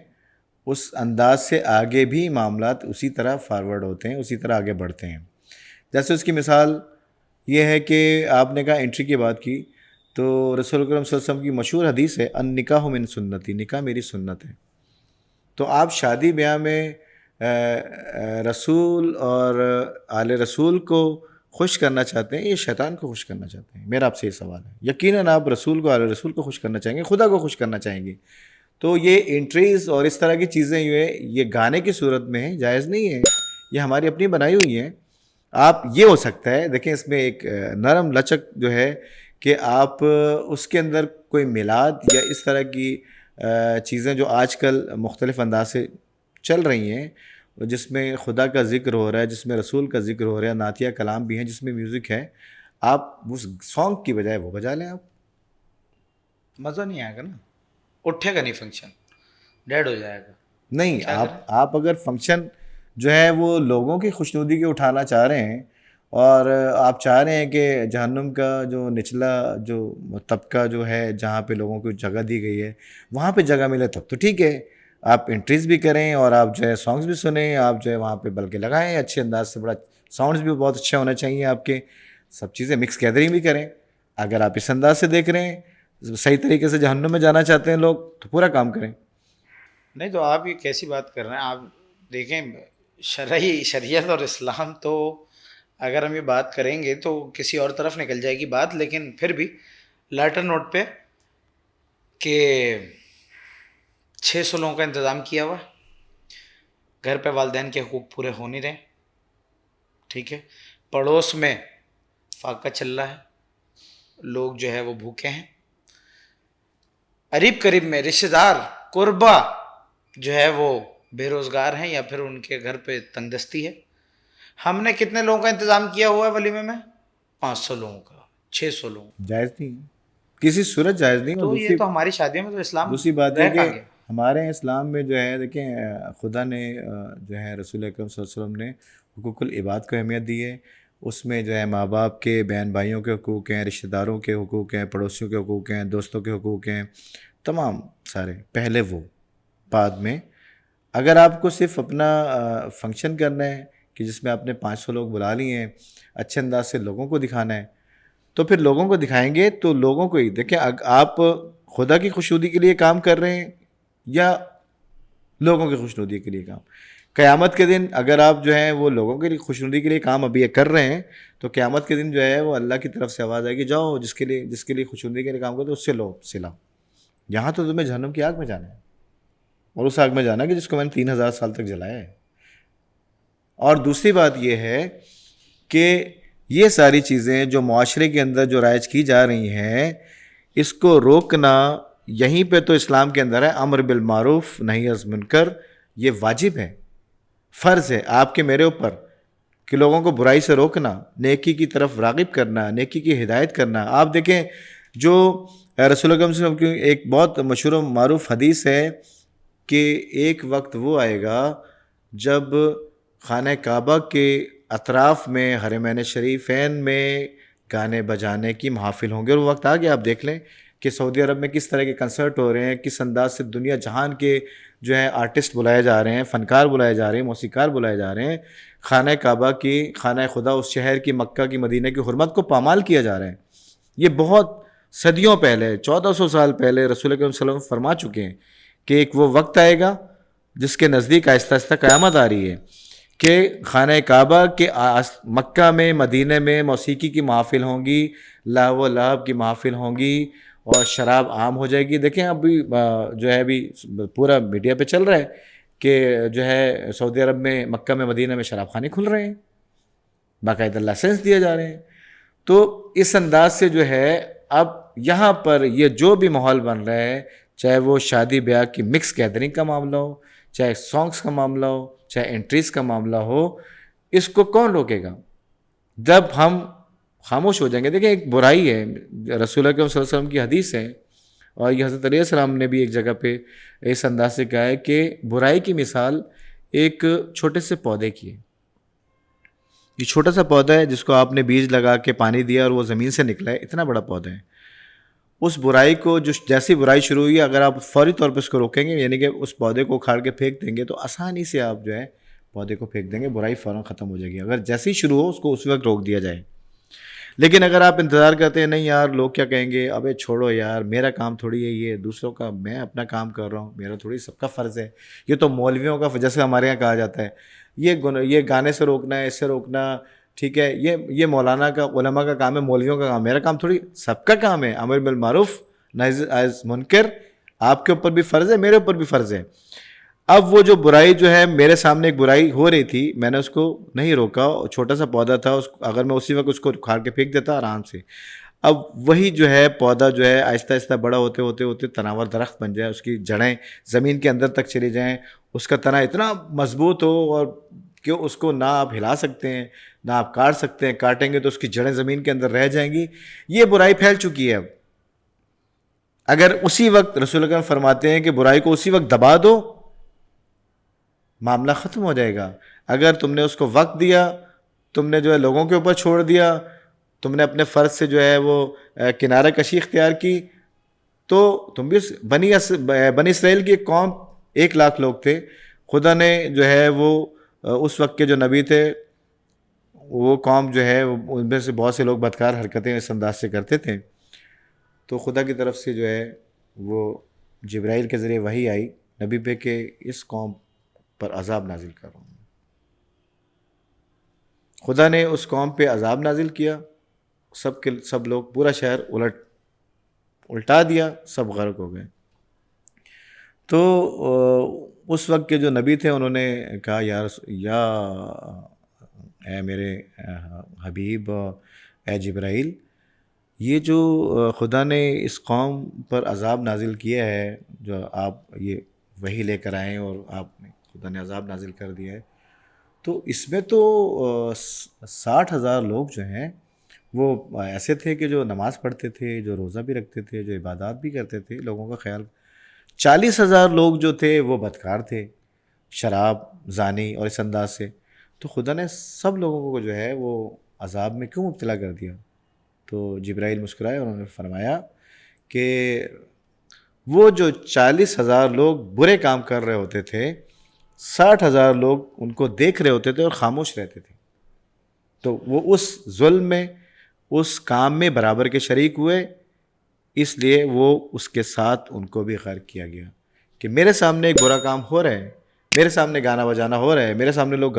اس انداز سے آگے بھی معاملات اسی طرح فارورڈ ہوتے ہیں، اسی طرح آگے بڑھتے ہیں۔ جیسے اس کی مثال یہ ہے کہ آپ نے کہا انٹری کی بات کی، تو رسول اکرم صلی اللہ علیہ وسلم کی مشہور حدیث ہے النکاح من سنتی، نکاح میری سنت ہے۔ تو آپ شادی بیاہ میں رسول اور آل رسول کو خوش کرنا چاہتے ہیں، یہ شیطان کو خوش کرنا چاہتے ہیں؟ میرا آپ سے یہ سوال ہے۔ یقیناً آپ رسول کو، آل رسول کو خوش کرنا چاہیں گے، خدا کو خوش کرنا چاہیں گے، تو یہ انٹریز اور اس طرح کی چیزیں یہ گانے کی صورت میں ہیں، جائز نہیں ہے، یہ ہماری اپنی بنائی ہوئی ہیں۔ آپ یہ ہو سکتا ہے، دیکھیں اس میں ایک نرم لچک جو ہے کہ آپ اس کے اندر کوئی میلاد یا اس طرح کی چیزیں جو آج کل مختلف انداز سے چل رہی ہیں، جس میں خدا کا ذکر ہو رہا ہے، جس میں رسول کا ذکر ہو رہا ہے، نعتیہ کلام بھی ہیں، جس میں میوزک ہے، آپ اس سانگ کی بجائے وہ بجا لیں، آپ مزہ نہیں آئے گا نا، اٹھے گا نہیں فنکشن، ڈیڈ ہو جائے گا۔ نہیں۔ آپ اگر فنکشن جو ہے وہ لوگوں کی خوشنودی کے اٹھانا چاہ رہے ہیں، اور آپ چاہ رہے ہیں کہ جہنم کا جو نچلا جو طبقہ جو ہے، جہاں پہ لوگوں کو جگہ دی گئی ہے، وہاں پہ جگہ ملے، تب تو ٹھیک ہے، آپ انٹریز بھی کریں اور آپ جو ہے سانگز بھی سنیں، آپ جو ہے وہاں پہ بلکہ لگائیں اچھے انداز سے، بڑا ساؤنڈز بھی بہت اچھے ہونے چاہیے آپ کے، سب چیزیں مکس گیدرنگ بھی کریں۔ اگر آپ اس انداز سے دیکھ رہے ہیں، صحیح طریقے سے جہنم میں جانا چاہتے ہیں لوگ، تو پورا کام کریں۔ نہیں تو آپ یہ کیسی بات کر رہے ہیں؟ آپ دیکھیں شریعت اور اسلام تو اگر ہم یہ بات کریں گے تو کسی اور طرف نکل جائے گی بات، لیکن پھر بھی لائٹر نوٹ پہ کہ 600 لوگوں کا انتظام کیا ہوا، گھر پہ والدین کے حقوق پورے ہو نہیں رہے، ٹھیک ہے، پڑوس میں فاقہ چل رہا ہے، لوگ جو ہے وہ بھوکے ہیں، قریب قریب میں رشتہ دار قربا جو ہے وہ بے روزگار ہیں یا پھر ان کے گھر پہ تنگ دستی ہے۔ ہم نے کتنے لوگوں کا انتظام کیا ہوا ہے ولیمے میں؟ 500 لوگوں کا، 600 لوگوں کا۔ جائز نہیں ہے، کسی صورت جائز نہیں۔ تو یہ تو ہماری شادیوں میں تو اسلام دوسری بات یہ رہ کہ کہاں گیا؟ ہمارے اسلام میں جو ہے، دیکھیں خدا نے جو ہے رسول اکرم صلی اللہ علیہ وسلم نے حقوق العباد کو اہمیت دی ہے، اس میں جو ہے ماں باپ کے، بہن بھائیوں کے حقوق ہیں، رشتہ داروں کے حقوق ہیں، پڑوسیوں کے حقوق ہیں، دوستوں کے حقوق ہیں، تمام سارے پہلے وہ بعد میں۔ اگر آپ کو صرف اپنا فنکشن کرنا ہے کہ جس میں آپ نے 500 لوگ بلا لیے ہیں، اچھے انداز سے لوگوں کو دکھانا ہے، تو پھر لوگوں کو دکھائیں گے تو لوگوں کو ہی دیکھیں، آپ خدا کی خوشنودی کے لیے کام کر رہے ہیں یا لوگوں کی خوشنودی کے لیے کام؟ قیامت کے دن اگر آپ جو ہیں وہ لوگوں کے لیے خوشنودی کے لیے کام ابھی یہ کر رہے ہیں، تو قیامت کے دن جو ہے وہ اللہ کی طرف سے آواز آئے گی، جاؤ جس کے لیے خوشنودی کے لیے کام کرتے اس سے لو صلہ۔ یہاں تو تمہیں جہنم کی آگ میں جانا ہے، اور اس آگ میں جانا کہ جس کو میں نے 3000 سال تک جلایا ہے۔ اور دوسری بات یہ ہے کہ یہ ساری چیزیں جو معاشرے کے اندر جو رائج کی جا رہی ہیں، اس کو روکنا یہیں پہ تو اسلام کے اندر ہے، امر بالمعروف نہی از منکر، یہ واجب ہے۔ فرض ہے آپ کے میرے اوپر کہ لوگوں کو برائی سے روکنا، نیکی کی طرف راغب کرنا، نیکی کی ہدایت کرنا۔ آپ دیکھیں جو رسول اکرم صلی اللہ علیہ وسلم کی ایک بہت مشہور و معروف حدیث ہے کہ ایک وقت وہ آئے گا جب خانہ کعبہ کے اطراف میں، حرمین شریفین میں گانے بجانے کی محافل ہوں گے، اور وہ وقت آ گیا۔ آپ دیکھ لیں کہ سعودی عرب میں کس طرح کے کنسرٹ ہو رہے ہیں، کس انداز سے دنیا جہان کے جو ہے آرٹسٹ بلائے جا رہے ہیں، فنکار بلائے جا رہے ہیں، موسیقار بلائے جا رہے ہیں۔ خانہ کعبہ کی، خانہ خدا اس شہر کی، مکہ کی، مدینہ کی حرمت کو پامال کیا جا رہا ہے۔ یہ بہت صدیوں پہلے، 1400 سال پہلے رسول اکرم صلی اللہ علیہ وسلم فرما چکے ہیں کہ ایک وہ وقت آئے گا جس کے نزدیک آہستہ آہستہ قیامت آ رہی ہے کہ خانہ کعبہ کے مکہ میں، مدینہ میں موسیقی کی محافل ہوں گی، لہو و لعب کی محافل ہوں گی، اور شراب عام ہو جائے گی۔ دیکھیں ابھی جو ہے ابھی پورا میڈیا پہ چل رہا ہے کہ جو ہے سعودی عرب میں، مکہ میں، مدینہ میں شراب خانے کھل رہے ہیں، باقاعدہ لائسنس دیے جا رہے ہیں۔ تو اس انداز سے جو ہے اب یہاں پر یہ جو بھی ماحول بن رہا ہے، چاہے وہ شادی بیاہ کی مکس گیدرنگ کا معاملہ ہو، چاہے سانگس کا معاملہ ہو، چاہے انٹریز کا معاملہ ہو، اس کو کون روکے گا جب ہم خاموش ہو جائیں گے؟ دیکھیں ایک برائی ہے، رسول اکرم صلی اللہ علیہ وسلم کی حدیث ہے، اور یہ حضرت علیہ السلام نے بھی ایک جگہ پہ اس انداز سے کہا ہے کہ برائی کی مثال ایک چھوٹے سے پودے کی ہے۔ یہ چھوٹا سا پودا ہے جس کو آپ نے بیج لگا کے پانی دیا اور وہ زمین سے نکلا ہے، اتنا بڑا پودا ہے۔ اس برائی کو، جو جیسی برائی شروع ہوئی، اگر آپ فوری طور پہ اس کو روکیں گے، یعنی کہ اس پودے کو اکھاڑ کے پھینک دیں گے، تو آسانی سے آپ جو ہے پودے کو پھینک دیں گے، برائی فوراً ختم ہو جائے گی اگر جیسے ہی شروع ہو اس کو اسی وقت روک دیا جائے۔ لیکن اگر آپ انتظار کرتے ہیں، نہیں یار لوگ کیا کہیں گے، ابے چھوڑو یار، میرا کام تھوڑی ہے یہ، دوسروں کا، میں اپنا کام کر رہا ہوں، میرا تھوڑی سب کا فرض ہے، یہ تو مولویوں کا، جیسے ہمارے یہاں کہا جاتا ہے یہ گانے سے روکنا ہے، اس سے روکنا، ٹھیک ہے، یہ مولانا کا، علماء کا کام ہے، مولویوں کا کام، میرا کام تھوڑی، سب کا کام ہے امر بالمعروف نہی از منکر، آپ کے اوپر بھی فرض ہے، میرے اوپر بھی فرض ہے۔ اب وہ جو برائی جو ہے، میرے سامنے ایک برائی ہو رہی تھی، میں نے اس کو نہیں روکا، چھوٹا سا پودا تھا، اگر میں اسی وقت اس کو اکھاڑ کے پھینک دیتا آرام سے، اب وہی جو ہے پودا جو ہے آہستہ آہستہ بڑا ہوتے ہوتے ہوتے تناور درخت بن جائے، اس کی جڑیں زمین کے اندر تک چلی جائیں، اس کا تنا اتنا مضبوط ہو اور کہ اس کو نہ آپ ہلا سکتے ہیں، نہ آپ کاٹ سکتے ہیں، کاٹیں گے تو اس کی جڑیں زمین کے اندر رہ جائیں گی۔ یہ برائی پھیل چکی ہے اب۔ اگر اسی وقت رسول اکرم فرماتے ہیں کہ برائی کو اسی وقت دبا دو، معاملہ ختم ہو جائے گا۔ اگر تم نے اس کو وقت دیا، تم نے جو ہے لوگوں کے اوپر چھوڑ دیا، تم نے اپنے فرض سے جو ہے وہ کنارہ کشی اختیار کی، تو تم بھی بنی اسرائیل کی ایک قوم، 1,00,000 لوگ تھے، خدا نے جو ہے وہ اس وقت کے جو نبی تھے، وہ قوم جو ہے ان میں سے بہت سے لوگ بدکار حرکتیں اس انداز سے کرتے تھے، تو خدا کی طرف سے جو ہے وہ جبرائیل کے ذریعے وحی آئی نبی پہ کہ اس قوم پر عذاب نازل کر رہا ہوں۔ خدا نے اس قوم پہ عذاب نازل کیا، سب لوگ، پورا شہر الٹا دیا، سب غرق ہو گئے۔ تو اس وقت کے جو نبی تھے انہوں نے کہا یا اے میرے حبیب، اے جبرائیل، یہ جو خدا نے اس قوم پر عذاب نازل کیا ہے، جو آپ یہ وحی لے کر آئے اور آپ نے، خدا نے عذاب نازل کر دیا ہے، تو اس میں تو 60,000 لوگ جو ہیں وہ ایسے تھے کہ جو نماز پڑھتے تھے، جو روزہ بھی رکھتے تھے، جو عبادات بھی کرتے تھے، لوگوں کا خیال۔ 40,000 لوگ جو تھے وہ بدکار تھے، شراب، زانی اور اس انداز سے۔ تو خدا نے سب لوگوں کو جو ہے وہ عذاب میں کیوں مبتلا کر دیا؟ تو جبرائیل مسکرائے اور انہوں نے فرمایا کہ وہ جو 40,000 لوگ برے کام کر رہے ہوتے تھے، 60,000 لوگ ان کو دیکھ رہے ہوتے تھے اور خاموش رہتے تھے، تو وہ اس ظلم میں، اس کام میں برابر کے شریک ہوئے، اس لیے وہ اس کے ساتھ ان کو بھی غرق کیا گیا کہ میرے سامنے ایک برا کام ہو رہا ہے، میرے سامنے گانا بجانا ہو رہا ہے، میرے سامنے لوگ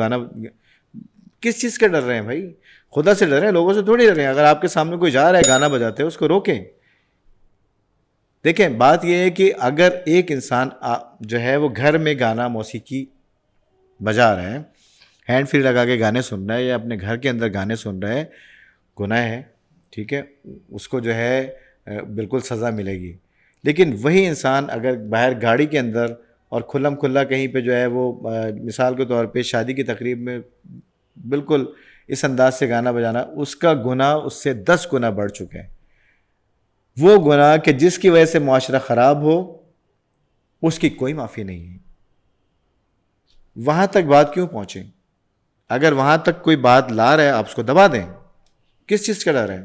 کس چیز کے ڈر رہے ہیں بھائی؟ خدا سے ڈر رہے ہیں، لوگوں سے تھوڑی ڈر رہے ہیں۔ اگر آپ کے سامنے کوئی جا رہا ہے گانا بجاتے ہیں، اس کو روکیں۔ دیکھیں بات یہ ہے کہ اگر ایک انسان جو ہے وہ گھر میں گانا، موسیقی بجا رہا ہے، ہینڈ فری لگا کے گانے سن رہا ہے، یا اپنے گھر کے اندر گانے سن رہا ہے، گناہ ہے، ٹھیک ہے، اس کو جو ہے بالکل سزا ملے گی۔ لیکن وہی انسان اگر باہر گاڑی کے اندر اور کھلم کھلا کہیں پہ جو ہے وہ مثال کے طور پہ شادی کی تقریب میں بالکل اس انداز سے گانا بجانا، اس کا گناہ اس سے 10 گنا بڑھ چکا ہے. وہ گناہ کہ جس کی وجہ سے معاشرہ خراب ہو، اس کی کوئی معافی نہیں ہے. وہاں تک بات کیوں پہنچے؟ اگر وہاں تک کوئی بات لا رہا ہے آپ اس کو دبا دیں. کس چیز کا ڈر ہے؟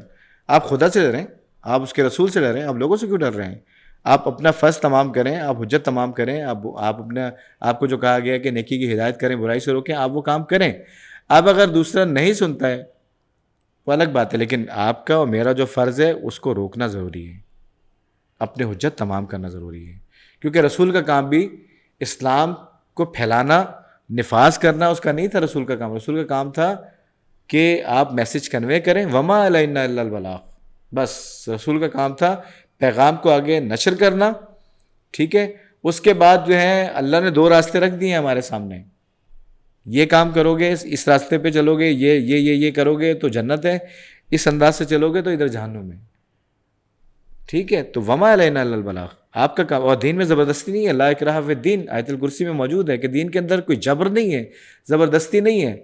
آپ خدا سے ڈریں، آپ اس کے رسول سے ڈریں، آپ لوگوں سے کیوں ڈر رہے ہیں؟ آپ اپنا فرض تمام کریں، آپ حجت تمام کریں، آپ کو جو کہا گیا کہ نیکی کی ہدایت کریں، برائی سے روکیں، آپ وہ کام کریں. اب اگر دوسرا نہیں سنتا ہے وہ الگ بات ہے، لیکن آپ کا اور میرا جو فرض ہے اس کو روکنا ضروری ہے، اپنے حجت تمام کرنا ضروری ہے. کیونکہ رسول کا کام بھی اسلام کو پھیلانا، نفاذ کرنا اس کا نہیں تھا. رسول کا کام، رسول کا کام تھا کہ آپ میسج کنوے کریں. وما علینا الا البلاغ، بس رسول کا کام تھا پیغام کو آگے نشر کرنا. ٹھیک ہے، اس کے بعد جو ہے اللہ نے 2 راستے رکھ دیے ہیں ہمارے سامنے. یہ کام کرو گے اس راستے پہ چلو گے، یہ کرو گے تو جنت ہے، اس انداز سے چلو گے تو ادھر جہنم ہے. ٹھیک ہے، تو وما علینا الا البلاغ آپ کا کام. اور دین میں زبردستی نہیں ہے، لا اکراہ فی الدین آیت الکرسی میں موجود ہے کہ دین کے اندر کوئی جبر نہیں ہے، زبردستی نہیں ہے.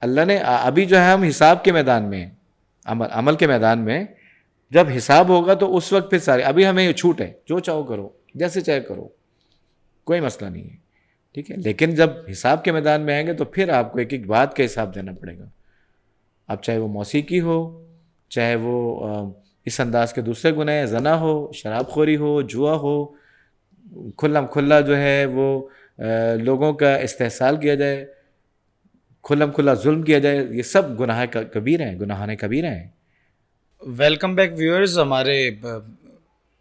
اللہ نے ابھی جو ہے ہم حساب کے میدان میں، عمل کے میدان میں جب حساب ہوگا تو اس وقت پھر سارے، ابھی ہمیں چھوٹ ہے، جو چاہو کرو، جیسے چاہے کرو، کوئی مسئلہ نہیں ہے. ٹھیک ہے، لیکن جب حساب کے میدان میں آئیں گے تو پھر آپ کو ایک ایک بات کا حساب دینا پڑے گا. اب چاہے وہ موسیقی ہو، چاہے وہ اس انداز کے دوسرے گناہ، زنا ہو، شراب خوری ہو، جوا ہو، کھلم کھلا جو ہے وہ لوگوں کا استحصال کیا جائے، کھلم کھلا ظلم کیا جائے، یہ سب گناہ کبیرہ ہیں، گناہان کبیرہ ہیں. ویلکم بیک ویورز، ہمارے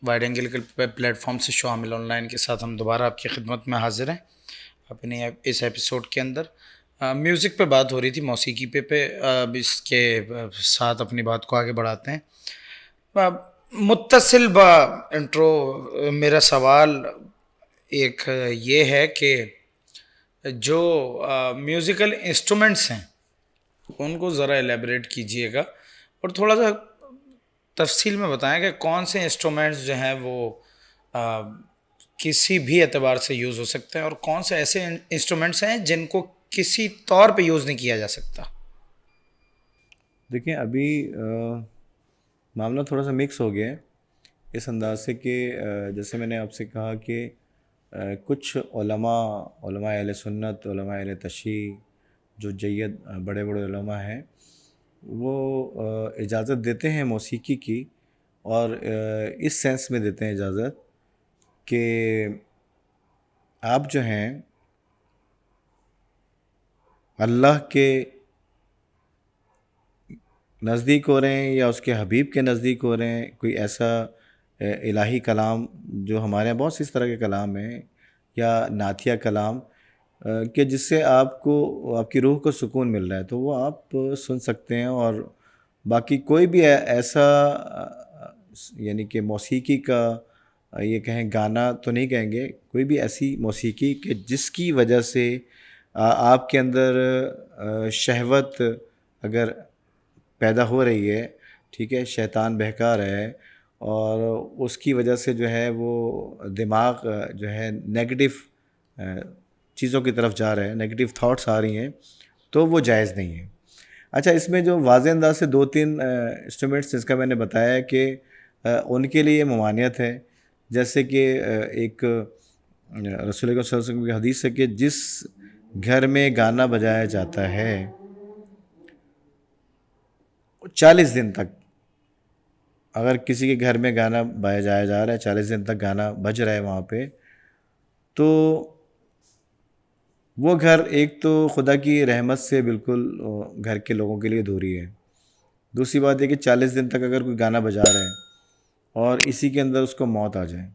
وائڈ اینگل کے پلیٹ فارم سے شامل آن لائن کے ساتھ ہم دوبارہ آپ کی خدمت میں حاضر ہیں. اپنے اس ایپیسوڈ کے اندر میوزک پہ بات ہو رہی تھی، موسیقی پہ اب اس کے ساتھ اپنی بات کو آگے بڑھاتے ہیں. متصل با انٹرو میرا سوال ایک یہ ہے کہ جو میوزیکل انسٹرومنٹس ہیں ان کو ذرا ایلیبریٹ کیجئے گا اور تھوڑا سا تفصیل میں بتائیں کہ کون سے انسٹرومنٹس جو ہیں وہ کسی بھی اعتبار سے یوز ہو سکتے ہیں اور کون سے ایسے انسٹرومنٹس ہیں جن کو کسی طور پہ یوز نہیں کیا جا سکتا. دیکھیں ابھی معاملہ تھوڑا سا مکس ہو گیا ہے اس انداز سے کہ جیسے میں نے آپ سے کہا کہ کچھ علماء اہل سنت، علماء اہل تشیع جو جید بڑے بڑے علماء ہیں، وہ اجازت دیتے ہیں موسیقی کی، اور اس سینس میں دیتے ہیں اجازت کہ آپ جو ہیں اللہ کے نزدیک ہو رہے ہیں یا اس کے حبیب کے نزدیک ہو رہے ہیں، کوئی ایسا الہی کلام جو ہمارے یہاں بہت سی اس طرح کے کلام ہیں، یا نعتیہ کلام کہ جس سے آپ کو آپ کی روح کو سکون مل رہا ہے، تو وہ آپ سن سکتے ہیں. اور باقی کوئی بھی ایسا یعنی کہ موسیقی کا یہ کہیں گانا تو نہیں کہیں گے، کوئی بھی ایسی موسیقی کہ جس کی وجہ سے آپ کے اندر شہوت اگر پیدا ہو رہی ہے، ٹھیک ہے، شیطان بہکا رہا ہے اور اس کی وجہ سے جو ہے وہ دماغ جو ہے نیگیٹو چیزوں کی طرف جا رہا ہے، نیگیٹو تھاٹس آ رہی ہیں، تو وہ جائز نہیں ہے. اچھا، اس میں جو واضح انداز سے 2-3 انسٹرومنٹس جس کا میں نے بتایا ہے کہ ان کے لیے ممانعت ہے. جیسے کہ ایک رسول اللہ صلی اللہ علیہ وسلم کی حدیث ہے کہ جس گھر میں گانا بجایا جاتا ہے 40 دن تک، اگر کسی کے گھر میں گانا بجایا جا رہا ہے، 40 دن تک گانا بج رہا ہے وہاں پہ، تو وہ گھر ایک تو خدا کی رحمت سے بالکل گھر کے لوگوں کے لیے دوری ہے. دوسری بات یہ کہ 40 دن تک اگر کوئی گانا بجا رہا ہے اور اسی کے اندر اس کو موت آ جائے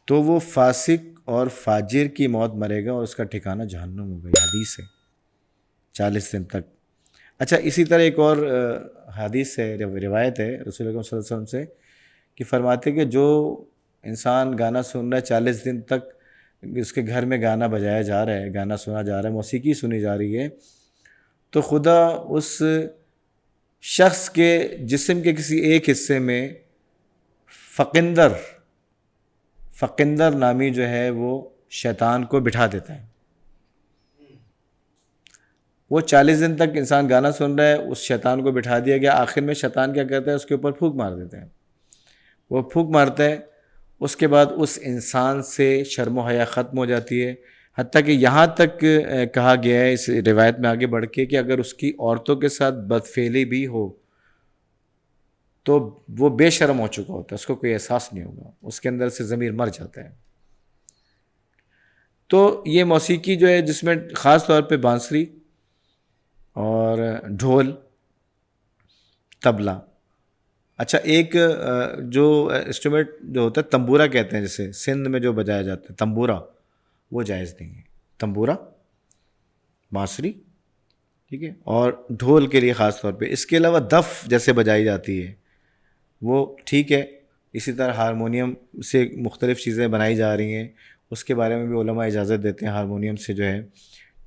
تو وہ فاسق اور فاجر کی موت مرے گا اور اس کا ٹھکانہ جہنم ہوگا. یہ حدیث ہے، 40 دن تک. اچھا، اسی طرح ایک اور حدیث ہے، روایت ہے رسول اللہ صلی اللہ علیہ وسلم سے کہ فرماتے کہ جو انسان گانا سن رہا ہے 40 دن تک، اس کے گھر میں گانا بجایا جا رہا ہے، گانا سنا جا رہا ہے، موسیقی سنی جا رہی ہے، تو خدا اس شخص کے جسم کے کسی ایک حصے میں فقندر نامی جو ہے وہ شیطان کو بٹھا دیتا ہے. وہ 40 دن تک انسان گانا سن رہا ہے, اس شیطان کو بٹھا دیا گیا. آخر میں شیطان کیا کرتا ہے, اس کے اوپر پھونک مار دیتے ہیں. وہ پھونک مارتا ہے, اس کے بعد اس انسان سے شرم و حیا ختم ہو جاتی ہے. حتیٰ کہ یہاں تک کہا گیا ہے اس روایت میں آگے بڑھ کے کہ اگر اس کی عورتوں کے ساتھ بدفعلی بھی ہو تو وہ بے شرم ہو چکا ہوتا ہے, اس کو کوئی احساس نہیں ہوگا, اس کے اندر سے ضمیر مر جاتا ہے. تو یہ موسیقی جو ہے جس میں خاص طور پہ بانسری اور ڈھول, طبلہ. اچھا ایک جو انسٹرومنٹ جو ہوتا ہے تمبورا کہتے ہیں, جیسے سندھ میں جو بجایا جاتا ہے تمبورا, وہ جائز نہیں ہے. تمبورا, بانسری, ٹھیک ہے, اور ڈھول کے لیے خاص طور پہ. اس کے علاوہ دف جیسے بجائی جاتی ہے وہ ٹھیک ہے. اسی طرح ہارمونیم سے مختلف چیزیں بنائی جا رہی ہیں, اس کے بارے میں بھی علماء اجازت دیتے ہیں ہارمونیم سے جو ہے,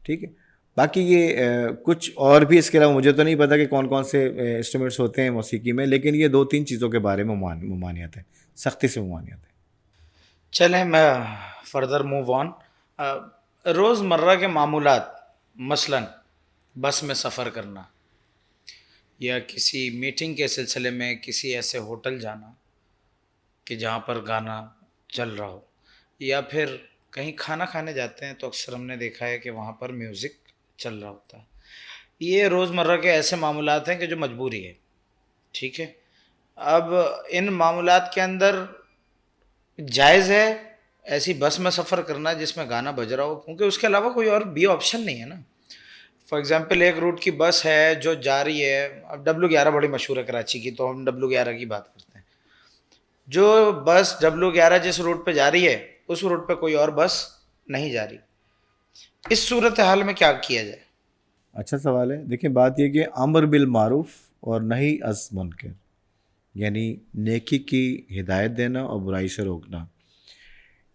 ٹھیک ہے. باقی یہ کچھ اور بھی اس کے علاوہ مجھے تو نہیں پتہ کہ کون کون سے انسٹرومنٹس ہوتے ہیں موسیقی میں, لیکن یہ 2-3 چیزوں کے بارے میں ممانعت ہے, سختی سے ممانعت ہے. چلیں میں فردر موو آن. روز مرہ کے معمولات, مثلاً بس میں سفر کرنا یا کسی میٹنگ کے سلسلے میں کسی ایسے ہوٹل جانا کہ جہاں پر گانا چل رہا ہو, یا پھر کہیں کھانا کھانے جاتے ہیں تو اکثر ہم نے دیکھا ہے کہ وہاں پر میوزک چل رہا ہوتا ہے. یہ روز مرہ کے ایسے معاملات ہیں کہ جو مجبوری ہے, ٹھیک ہے. اب ان معاملات کے اندر جائز ہے ایسی بس میں سفر کرنا جس میں گانا بج رہا ہو, کیونکہ اس کے علاوہ کوئی اور بھی آپشن نہیں ہے نا. فار ایگزامپل ایک روٹ کی بس ہے جو جا رہی ہے, اب W11 بڑی مشہور ہے کراچی کی تو ہم W11 کی بات کرتے ہیں. جو بس W11 جس روٹ پہ جا رہی ہے اس روٹ پہ کوئی اور بس نہیں جا رہی, اس صورتحال میں کیا کیا جائے؟ اچھا سوال ہے. دیکھیں بات یہ کہ امر بالمعروف اور نہی از منکر, یعنی نیکی کی ہدایت دینا اور برائی سے روکنا,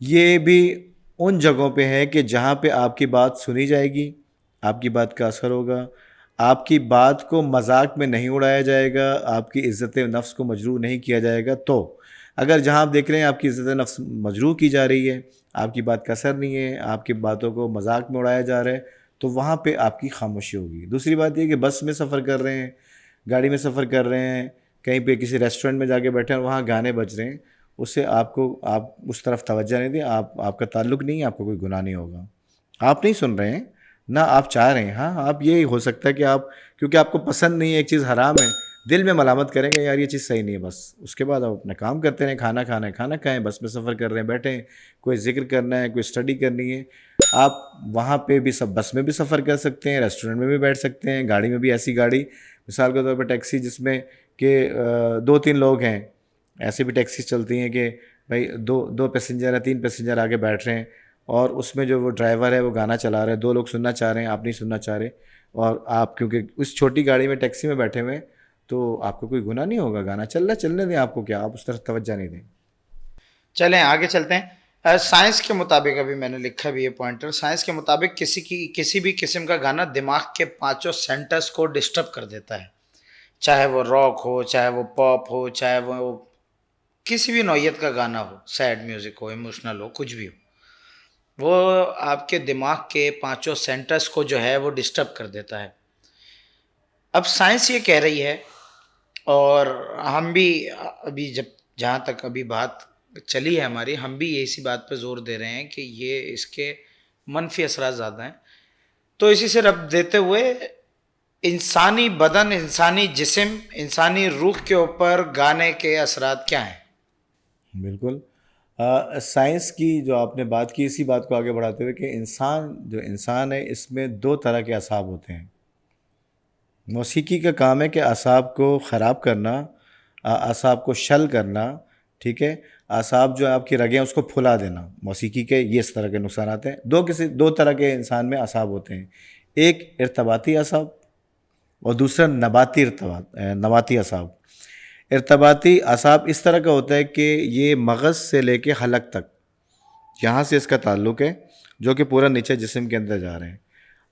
یہ بھی ان جگہوں پہ ہے کہ جہاں پہ آپ کی بات سنی جائے گی, آپ کی بات کا اثر ہوگا, آپ کی بات کو مذاق میں نہیں اڑایا جائے گا, آپ کی عزت نفس کو مجروح نہیں کیا جائے گا. تو اگر جہاں آپ دیکھ رہے ہیں آپ کی عزت نفس مجروح کی جا رہی ہے, آپ کی بات کا اثر نہیں ہے, آپ کی باتوں کو مذاق میں اڑایا جا رہا ہے, تو وہاں پہ آپ کی خاموشی ہوگی. دوسری بات یہ کہ بس میں سفر کر رہے ہیں, گاڑی میں سفر کر رہے ہیں, کہیں پہ کسی ریسٹورنٹ میں جا کے بیٹھے ہیں اور وہاں گانے بج رہے ہیں, اس سے آپ اس طرف توجہ نہیں دیں, آپ کا تعلق نہیں ہے, آپ کو کوئی گناہ نہیں ہوگا. آپ نہیں سن رہے ہیں نہ آپ چاہ رہے ہیں. ہاں آپ یہ ہو سکتا ہے کہ آپ کیونکہ آپ کو پسند نہیں ہے ایک چیز حرام ہے, دل میں ملامت کریں گے یار یہ چیز صحیح نہیں ہے, بس اس کے بعد آپ اپنا کام کرتے رہیں, کھانا کھانا ہے کھانا کھائیں, بس میں سفر کر رہے ہیں بیٹھیں, کوئی ذکر کرنا ہے, کوئی اسٹڈی کرنی ہے, آپ وہاں پہ بھی بس میں بھی سفر کر سکتے ہیں, ریسٹورنٹ میں بھی بیٹھ سکتے ہیں, گاڑی میں بھی. ایسی گاڑی مثال کے طور پہ ٹیکسی جس میں کہ 2-3 لوگ ہیں, ایسی بھی ٹیکسی چلتی ہیں کہ بھائی دو پیسنجر ہیں, 3 پیسنجر آگے بیٹھ رہے ہیں, اور اس میں جو وہ ڈرائیور ہے وہ گانا چلا رہا ہے, 2 لوگ سننا چاہ رہے ہیں, آپ نہیں سننا چاہ رہے, اور آپ کیونکہ اس چھوٹی گاڑی میں ٹیکسی میں بیٹھے ہوئے تو آپ کو کوئی گناہ نہیں ہوگا, گانا چل رہا ہے چلنے دیں, آپ کو کیا, آپ اس طرف توجہ نہیں دیں. چلیں آگے چلتے ہیں. سائنس کے مطابق, ابھی میں نے لکھا بھی یہ پوائنٹر, سائنس کے مطابق کسی بھی قسم کا گانا دماغ کے 5 سینٹرز کو ڈسٹرب کر دیتا ہے, چاہے وہ راک ہو, چاہے وہ پاپ ہو, چاہے وہ کسی بھی نوعیت کا گانا ہو, سیڈ میوزک ہو, ایموشنل ہو, کچھ بھی ہو, وہ آپ کے دماغ کے 5 سینٹرز کو جو ہے وہ ڈسٹرب کر دیتا ہے. اب سائنس یہ کہہ رہی ہے, اور ہم بھی ابھی جہاں تک ابھی بات چلی ہے ہماری, ہم بھی اسی بات پہ زور دے رہے ہیں کہ یہ اس کے منفی اثرات زیادہ ہیں. تو اسی سے ربط دیتے ہوئے انسانی بدن, انسانی جسم, انسانی روح کے اوپر گانے کے اثرات کیا ہیں؟ بالکل سائنس کی جو آپ نے بات کی, اسی بات کو آگے بڑھاتے ہوئے کہ انسان ہے اس میں 2 طرح کے اعصاب ہوتے ہیں. موسیقی کا کام ہے کہ اعصاب کو خراب کرنا, اعصاب کو شل کرنا, ٹھیک ہے, اعصاب جو آپ کی رگیں اس کو پھلا دینا. موسیقی کے یہ اس طرح کے نقصانات ہیں. 2 طرح کے انسان میں اعصاب ہوتے ہیں, ایک ارتباطی اعصاب اور دوسرا نباتی اعصاب. ارتباطی اعصاب اس طرح کا ہوتا ہے کہ یہ مغز سے لے کے حلق تک, یہاں سے اس کا تعلق ہے, جو کہ پورا نیچے جسم کے اندر جا رہے ہیں.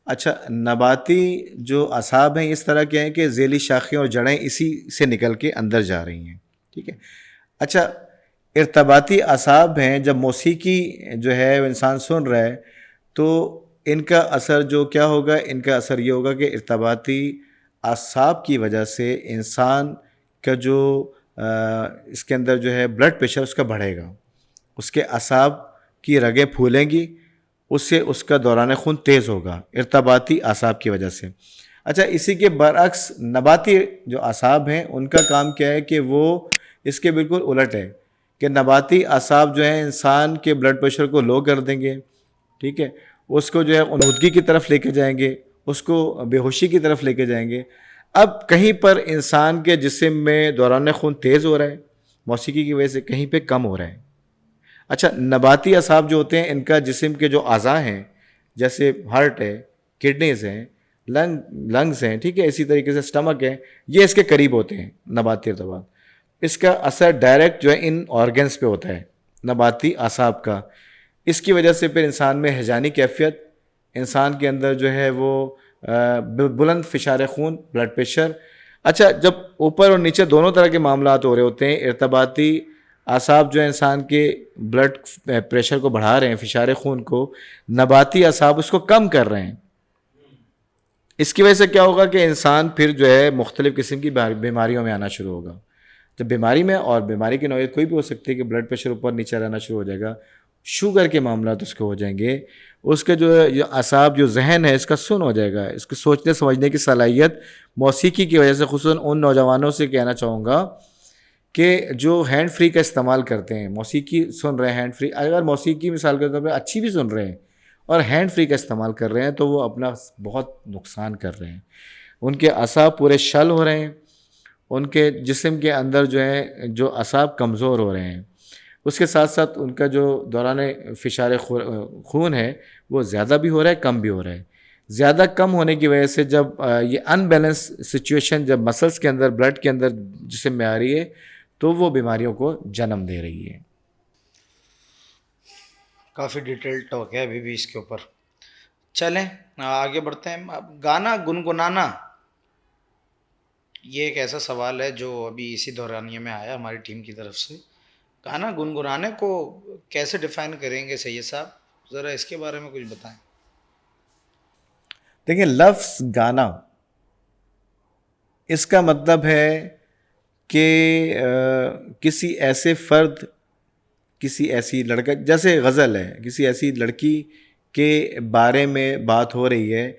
اچھا نباتی جو اعصاب ہیں اس طرح کے ہیں کہ ذیلی شاخیں اور جڑیں اسی سے نکل کے اندر جا رہی ہیں, ٹھیک ہے. اچھا ارتباطی اعصاب ہیں، جب موسیقی جو ہے وہ انسان سن رہا ہے تو ان کا اثر جو کیا ہوگا، ان کا اثر یہ ہوگا کہ ارتباطی اعصاب کی وجہ سے انسان کا جو اس کے اندر جو ہے بلڈ پریشر اس کا بڑھے گا، اس کے اعصاب کی رگیں پھولیں گی، اس سے اس کا دوران خون تیز ہوگا ارتباطی اعصاب کی وجہ سے۔ اچھا، اسی کے برعکس نباتی جو اعصاب ہیں ان کا کام کیا ہے کہ وہ اس کے بالکل الٹ ہے، کہ نباتی اعصاب جو ہیں انسان کے بلڈ پریشر کو لو کر دیں گے، ٹھیک ہے، اس کو جو ہے اونودگی کی طرف لے کے جائیں گے، اس کو بے ہوشی کی طرف لے کے جائیں گے۔ اب کہیں پر انسان کے جسم میں دوران خون تیز ہو رہا ہے موسیقی کی وجہ سے، کہیں پہ کم ہو رہا ہے۔ اچھا، نباتی اعصاب جو ہوتے ہیں ان کا جسم کے جو اعضاء ہیں، جیسے ہارٹ ہے، کڈنیز ہیں، لنگز ہیں، ٹھیک ہے، اسی طریقے سے اسٹمک ہے، یہ اس کے قریب ہوتے ہیں نباتی ارتباط۔ اس کا اثر ڈائریکٹ جو ہے ان آرگنز پہ ہوتا ہے نباتی اعصاب کا۔ اس کی وجہ سے پھر انسان میں ہیجانی کیفیت، انسان کے اندر جو ہے وہ بلند فشار خون، بلڈ پریشر۔ اچھا، جب اوپر اور نیچے دونوں طرح کے معاملات ہو رہے ہوتے ہیں، ارتباطی اعصاب جو ہے انسان کے بلڈ پریشر کو بڑھا رہے ہیں، فشار خون کو، نباتی اعصاب اس کو کم کر رہے ہیں۔ اس کی وجہ سے کیا ہوگا کہ انسان پھر جو ہے مختلف قسم کی بیماریوں میں آنا شروع ہوگا۔ جب بیماری میں، اور بیماری کی نوعیت کوئی بھی ہو سکتی ہے کہ بلڈ پریشر اوپر نیچے رہنا شروع ہو جائے گا، شوگر کے معاملات اس کو ہو جائیں گے، اس کے جو اعصاب، جو ذہن ہے اس کا سن ہو جائے گا، اس کو سوچنے سمجھنے کی صلاحیت موسیقی کی وجہ سے، خصوصاً ان نوجوانوں سے کہنا چاہوں گا کہ جو ہینڈ فری کا استعمال کرتے ہیں، موسیقی سن رہے ہیں ہینڈ فری، اگر موسیقی مثال کے طور پہ اچھی بھی سن رہے ہیں اور ہینڈ فری کا استعمال کر رہے ہیں تو وہ اپنا بہت نقصان کر رہے ہیں۔ ان کے اعصاب پورے شل ہو رہے ہیں، ان کے جسم کے اندر جو ہے جو اعصاب کمزور ہو رہے ہیں، اس کے ساتھ ساتھ ان کا جو دوران فشار خون ہے وہ زیادہ بھی ہو رہا ہے، کم بھی ہو رہا ہے۔ زیادہ کم ہونے کی وجہ سے جب یہ ان بیلنس سچویشن جب مسلس کے اندر، بلڈ کے اندر جسم میں آ رہی ہے تو وہ بیماریوں کو جنم دے رہی ہے۔ کافی ڈیٹیل ٹاک ہے ابھی بھی اس کے اوپر۔ چلیں آگے بڑھتے ہیں۔ اب گانا گنگنانا، یہ ایک ایسا سوال ہے جو ابھی اسی دورانیے میں آیا ہماری ٹیم کی طرف سے۔ گانا گنگنانے کو کیسے ڈیفائن کریں گے سید صاحب؟ ذرا اس کے بارے میں کچھ بتائیں۔ دیکھیں، لفظ گانا اس کا مطلب ہے کہ کسی ایسے فرد، کسی ایسی لڑکا، جیسے غزل ہے، کسی ایسی لڑکی کے بارے میں بات ہو رہی ہے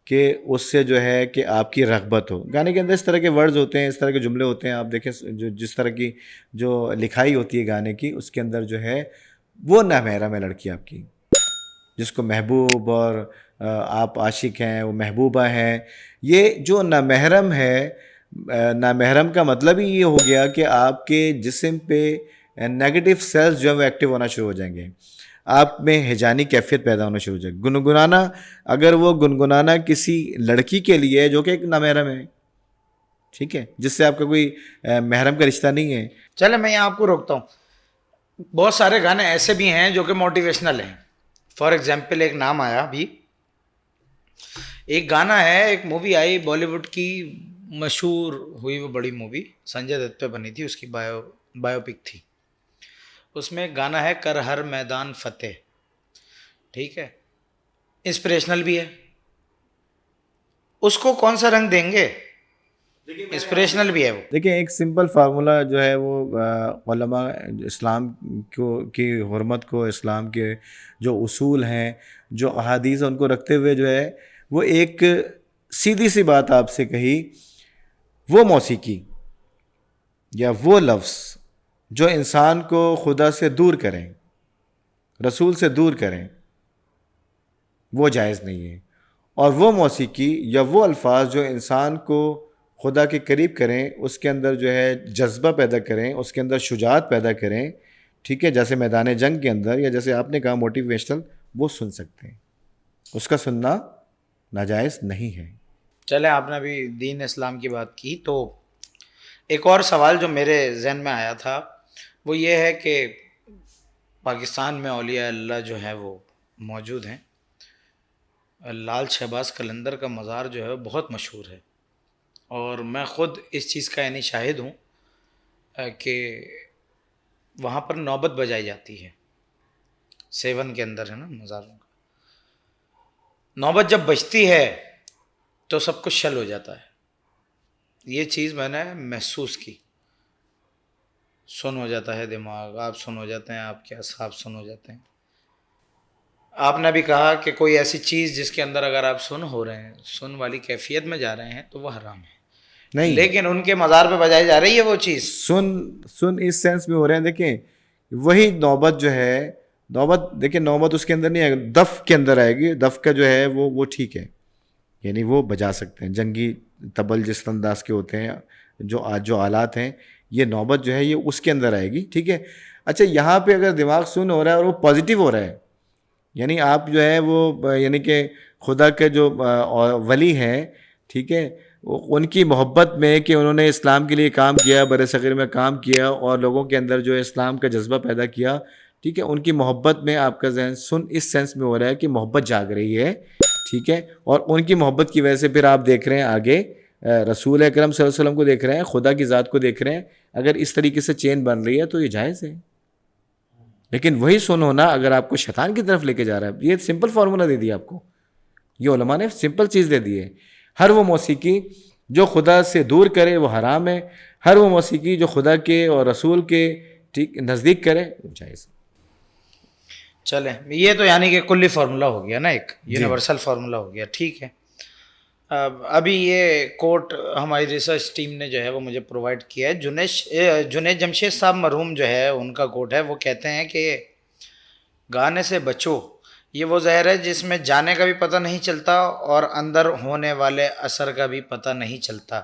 کہ اس سے جو ہے کہ آپ کی رغبت ہو۔ گانے کے اندر اس طرح کے ورڈز ہوتے ہیں، اس طرح کے جملے ہوتے ہیں، آپ دیکھیں جو جس طرح کی جو لکھائی ہوتی ہے گانے کی، اس کے اندر جو ہے وہ نامحرم ہے لڑکی آپ کی، جس کو محبوب اور آپ عاشق ہیں، وہ محبوبہ ہیں۔ یہ جو نامحرم ہے، نامحرم کا مطلب ہی یہ ہو گیا کہ آپ کے جسم پہ نیگیٹو سیلز جو ہے وہ ایکٹیو ہونا شروع ہو جائیں گے، آپ میں ہیجانی کیفیت پیدا ہونا شروع ہو جائے گی۔ گنگنانا، اگر وہ گنگنانا کسی لڑکی کے لیے ہے جو کہ ایک نامحرم ہے، ٹھیک ہے، جس سے آپ کا کوئی محرم کا رشتہ نہیں ہے۔ چلے میں یہاں آپ کو روکتا ہوں۔ بہت سارے گانے ایسے بھی ہیں جو کہ موٹیویشنل ہیں۔ فار ایگزامپل ایک نام آیا ابھی، ایک گانا ہے، ایک مووی آئی بالی ووڈ کی، مشہور ہوئی وہ بڑی مووی، سنجے دت پہ بنی تھی، اس کی بایو پک تھی۔ اس میں ایک گانا ہے کر ہر میدان فتح، ٹھیک ہے، انسپریشنل بھی ہے۔ اس کو کون سا رنگ دیں گے؟ انسپریشنل بھی ہے وہ۔ دیکھیں، ایک سمپل فارمولا جو ہے وہ علماء اسلام کی حرمت کو، اسلام کے جو اصول ہیں، جو احادیث ہیں، ان کو رکھتے ہوئے جو ہے وہ ایک سیدھی سی بات آپ سے کہی، وہ موسیقی یا وہ لفظ جو انسان کو خدا سے دور کریں، رسول سے دور کریں، وہ جائز نہیں ہے۔ اور وہ موسیقی یا وہ الفاظ جو انسان کو خدا کے قریب کریں، اس کے اندر جو ہے جذبہ پیدا کریں، اس کے اندر شجاعت پیدا کریں، ٹھیک ہے، جیسے میدان جنگ کے اندر، یا جیسے آپ نے کہا موٹیویشنل، وہ سن سکتے ہیں، اس کا سننا ناجائز نہیں ہے۔ چلے، آپ نے ابھی دین اسلام کی بات کی تو ایک اور سوال جو میرے ذہن میں آیا تھا وہ یہ ہے کہ پاکستان میں اولیاء اللہ جو ہیں وہ موجود ہیں۔ لال شہباز قلندر کا مزار جو ہے بہت مشہور ہے، اور میں خود اس چیز کا یعنی شاہد ہوں کہ وہاں پر نوبت بجائی جاتی ہے، 7 کے اندر ہے نا مزاروں کا، نوبت جب بجتی ہے تو سب کچھ شل ہو جاتا ہے. یہ چیز میں نے محسوس کی. سن ہو جاتا ہے دماغ، آپ سن ہو جاتے ہیں، آپ کے اعصاب سن ہو جاتے ہیں. آپ نے بھی کہا کہ کوئی ایسی چیز جس کے اندر اگر آپ سن ہو رہے ہیں، سن والی کیفیت میں جا رہے ہیں تو وہ حرام ہے، نہیں، لیکن ان کے مزار پہ بجائی جا رہی ہے وہ چیز. سن اس سینس میں ہو رہے ہیں. دیکھیں وہی نوبت جو ہے، نوبت دیکھیں نوبت اس کے اندر نہیں آئے گی، دف کے اندر آئے گی. دف کا جو ہے وہ ٹھیک ہے، یعنی وہ بجا سکتے ہیں. جنگی طبل جس انداز کے ہوتے ہیں، جو آلات ہیں، یہ نوبت جو ہے یہ اس کے اندر آئے گی. ٹھیک ہے. اچھا یہاں پہ اگر دماغ سن ہو رہا ہے اور وہ پازیٹیو ہو رہا ہے، یعنی آپ جو ہے وہ یعنی کہ خدا کے جو ولی ہیں، ٹھیک ہے، ان کی محبت میں کہ انہوں نے اسلام کے لیے کام کیا، بر صغیر میں کام کیا اور لوگوں کے اندر جو اسلام کا جذبہ پیدا کیا، ٹھیک ہے، ان کی محبت میں آپ کا ذہن سن اس سینس میں ہو رہا ہے کہ محبت جاگ رہی ہے. ٹھیک ہے. اور ان کی محبت کی وجہ سے پھر آپ دیکھ رہے ہیں آگے رسول اکرم صلی اللہ علیہ وسلم کو دیکھ رہے ہیں، خدا کی ذات کو دیکھ رہے ہیں. اگر اس طریقے سے چین بن رہی ہے تو یہ جائز ہے. لیکن وہی سن ہونا اگر آپ کو شیطان کی طرف لے کے جا رہا ہے، یہ سمپل فارمولہ دے دیا آپ کو، یہ علماء نے سمپل چیز دے دی ہے. ہر وہ موسیقی جو خدا سے دور کرے وہ حرام ہے، ہر وہ موسیقی جو خدا کے اور رسول کے ٹھیک نزدیک کرے وہ جائز ہے. چلیں یہ تو یعنی کہ کلی فارمولہ ہو گیا نا، ایک یونیورسل فارمولہ ہو گیا. ٹھیک ہے. ابھی یہ کوٹ ہماری ریسرچ ٹیم نے جو ہے وہ مجھے پرووائڈ کیا ہے. جنید جمشید صاحب مرحوم جو ہے ان کا کوٹ ہے. وہ کہتے ہیں کہ گانے سے بچو، یہ وہ زہر ہے جس میں جانے کا بھی پتہ نہیں چلتا اور اندر ہونے والے اثر کا بھی پتہ نہیں چلتا.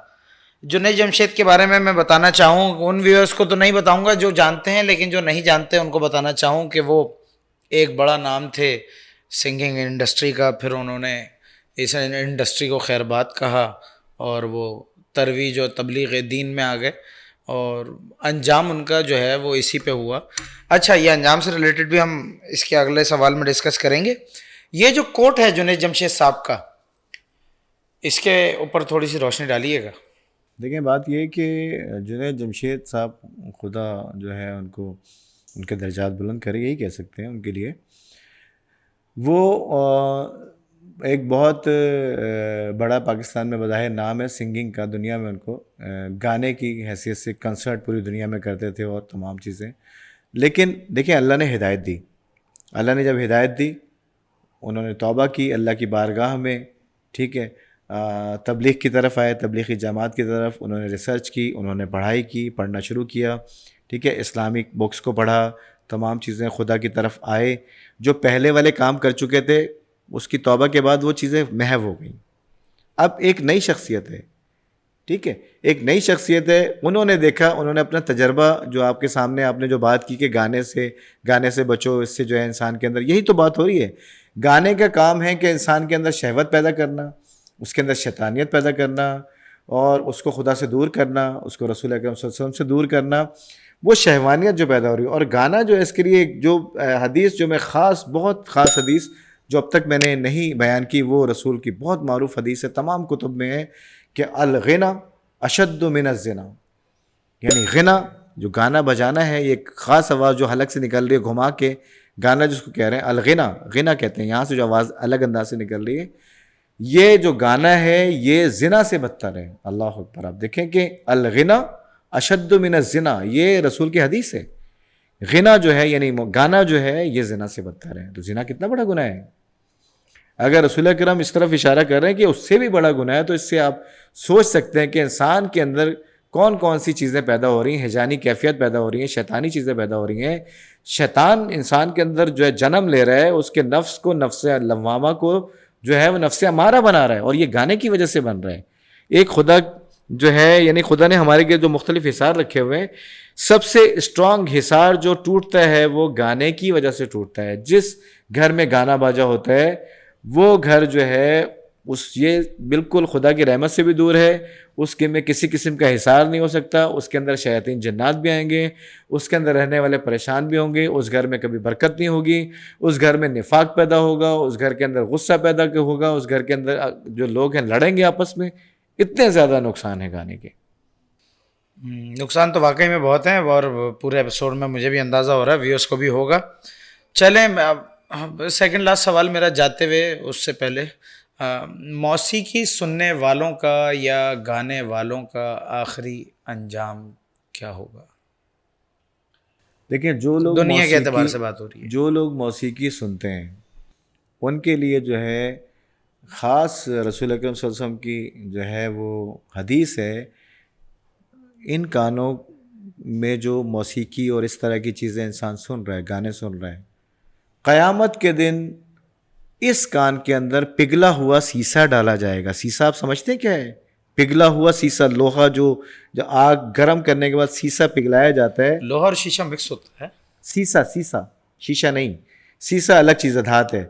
جنید جمشید کے بارے میں بتانا چاہوں، ان ویورز کو تو نہیں بتاؤں گا جو جانتے ہیں، لیکن جو نہیں جانتے ان کو بتانا چاہوں کہ وہ ایک بڑا نام تھے سنگنگ انڈسٹری کا. پھر انہوں نے اس انڈسٹری کو خیر بات کہا اور وہ ترویج و تبلیغ دین میں آ گئے، اور انجام ان کا جو ہے وہ اسی پہ ہوا. اچھا یہ انجام سے ریلیٹڈ بھی ہم اس کے اگلے سوال میں ڈسکس کریں گے. یہ جو کوٹ ہے جنید جمشید صاحب کا، اس کے اوپر تھوڑی سی روشنی ڈالیے گا. دیکھیں بات یہ ہے کہ جنید جمشید صاحب، خدا جو ہے ان کو ان کے درجات بلند کرے، یہی کہہ سکتے ہیں ان کے لیے. وہ ایک بہت بڑا پاکستان میں بظاہر نام ہے سنگنگ کا، دنیا میں ان کو گانے کی حیثیت سے کنسرٹ پوری دنیا میں کرتے تھے اور تمام چیزیں. لیکن دیکھیں اللہ نے ہدایت دی. اللہ نے جب ہدایت دی انہوں نے توبہ کی اللہ کی بارگاہ میں. ٹھیک ہے. تبلیغ کی طرف آئے، تبلیغی جماعت کی طرف انہوں نے ریسرچ کی، انہوں نے پڑھائی کی، پڑھنا شروع کیا. ٹھیک ہے. اسلامک بکس کو پڑھا، تمام چیزیں خدا کی طرف آئے. جو پہلے والے کام کر چکے تھے اس کی توبہ کے بعد وہ چیزیں محو ہو گئیں. اب ایک نئی شخصیت ہے. ٹھیک ہے. ایک نئی شخصیت ہے. انہوں نے دیکھا، انہوں نے اپنا تجربہ جو آپ کے سامنے آپ نے جو بات کی کہ گانے سے بچو، اس سے جو ہے انسان کے اندر، یہی تو بات ہو رہی ہے. گانے کا کام ہے کہ انسان کے اندر شہوت پیدا کرنا، اس کے اندر شیطانیت پیدا کرنا اور اس کو خدا سے دور کرنا، اس کو رسول اکرم صلی اللہ علیہ وسلم سے دور کرنا. وہ شہوانیت جو پیدا ہو رہی ہے. اور گانا جو ہے اس کے لیے جو حدیث جو میں بہت خاص حدیث جو اب تک میں نے نہیں بیان کی، وہ رسول کی بہت معروف حدیث ہے، تمام کتب میں ہے کہ الغنا اشد من الزنا. یعنی غنا جو گانا بجانا ہے، یہ ایک خاص آواز جو حلق سے نکل رہی ہے گھما کے، گانا جس کو کہہ رہے ہیں الغنا، غنا کہتے ہیں، یہاں سے جو آواز الگ انداز سے نکل رہی ہے، یہ جو گانا ہے یہ زنا سے بدتر ہے. اللہ اکبر. آپ دیکھیں کہ الغنا اشد من الزنا، یہ رسول کی حدیث ہے. غنا جو ہے یعنی گانا جو ہے یہ زنا سے بدتر ہے. تو زنا کتنا بڑا گناہ ہے. اگر رسول اکرم اس طرف اشارہ کر رہے ہیں کہ اس سے بھی بڑا گناہ ہے، تو اس سے آپ سوچ سکتے ہیں کہ انسان کے اندر کون کون سی چیزیں پیدا ہو رہی ہیں، ہیجانی کیفیت پیدا ہو رہی ہیں، شیطانی چیزیں پیدا ہو رہی ہیں. شیطان انسان کے اندر جو ہے جنم لے رہا ہے، اس کے نفس کو، نفس لوامہ کو جو ہے وہ نفس امارہ بنا رہا ہے، اور یہ گانے کی وجہ سے بن رہا ہے. ایک خدا جو ہے یعنی خدا نے ہمارے کے جو مختلف حصار رکھے ہوئے ہیں، سب سے اسٹرانگ حصار جو ٹوٹتا ہے وہ گانے کی وجہ سے ٹوٹتا ہے. جس گھر میں گانا باجا ہوتا ہے وہ گھر جو ہے یہ بالکل خدا کی رحمت سے بھی دور ہے. اس کے میں کسی قسم کا حصار نہیں ہو سکتا. اس کے اندر شیاطین جنات بھی آئیں گے، اس کے اندر رہنے والے پریشان بھی ہوں گے. اس گھر میں کبھی برکت نہیں ہوگی. اس گھر میں نفاق پیدا ہوگا. اس گھر کے اندر غصہ پیدا ہوگا. اس گھر کے اندر جو لوگ ہیں لڑیں گے آپس میں. اتنے زیادہ نقصان ہے گانے کے. نقصان تو واقعی میں بہت ہیں، اور پورے ایپیسوڈ میں مجھے بھی اندازہ ہو رہا ہے، ویورس کو بھی ہوگا۔ چلیں سیکنڈ لاسٹ سوال میرا جاتے ہوئے اس سے پہلے، موسیقی سننے والوں کا یا گانے والوں کا آخری انجام کیا ہوگا؟ دیکھیں دنیا کے اعتبار سے بات ہو رہی ہے۔ جو لوگ موسیقی سنتے ہیں ان کے لیے جو ہے خاص رسول اکرم صلی اللہ علیہ وسلم کی جو ہے وہ حدیث ہے، ان کانوں میں جو موسیقی اور اس طرح کی چیزیں انسان سن رہا ہے، گانے سن رہا ہے، قیامت کے دن اس کان کے اندر پگھلا ہوا سیسا ڈالا جائے گا۔ سیسا آپ سمجھتے ہیں کیا ہے؟ پگھلا ہوا سیسا، لوہا جو آگ گرم کرنے کے بعد سیسا پگھلایا جاتا ہے، لوہا اور شیشہ مکس ہوتا ہے۔ سیسا شیشہ نہیں، سیسا الگ چیز ہے، دھات ہے۔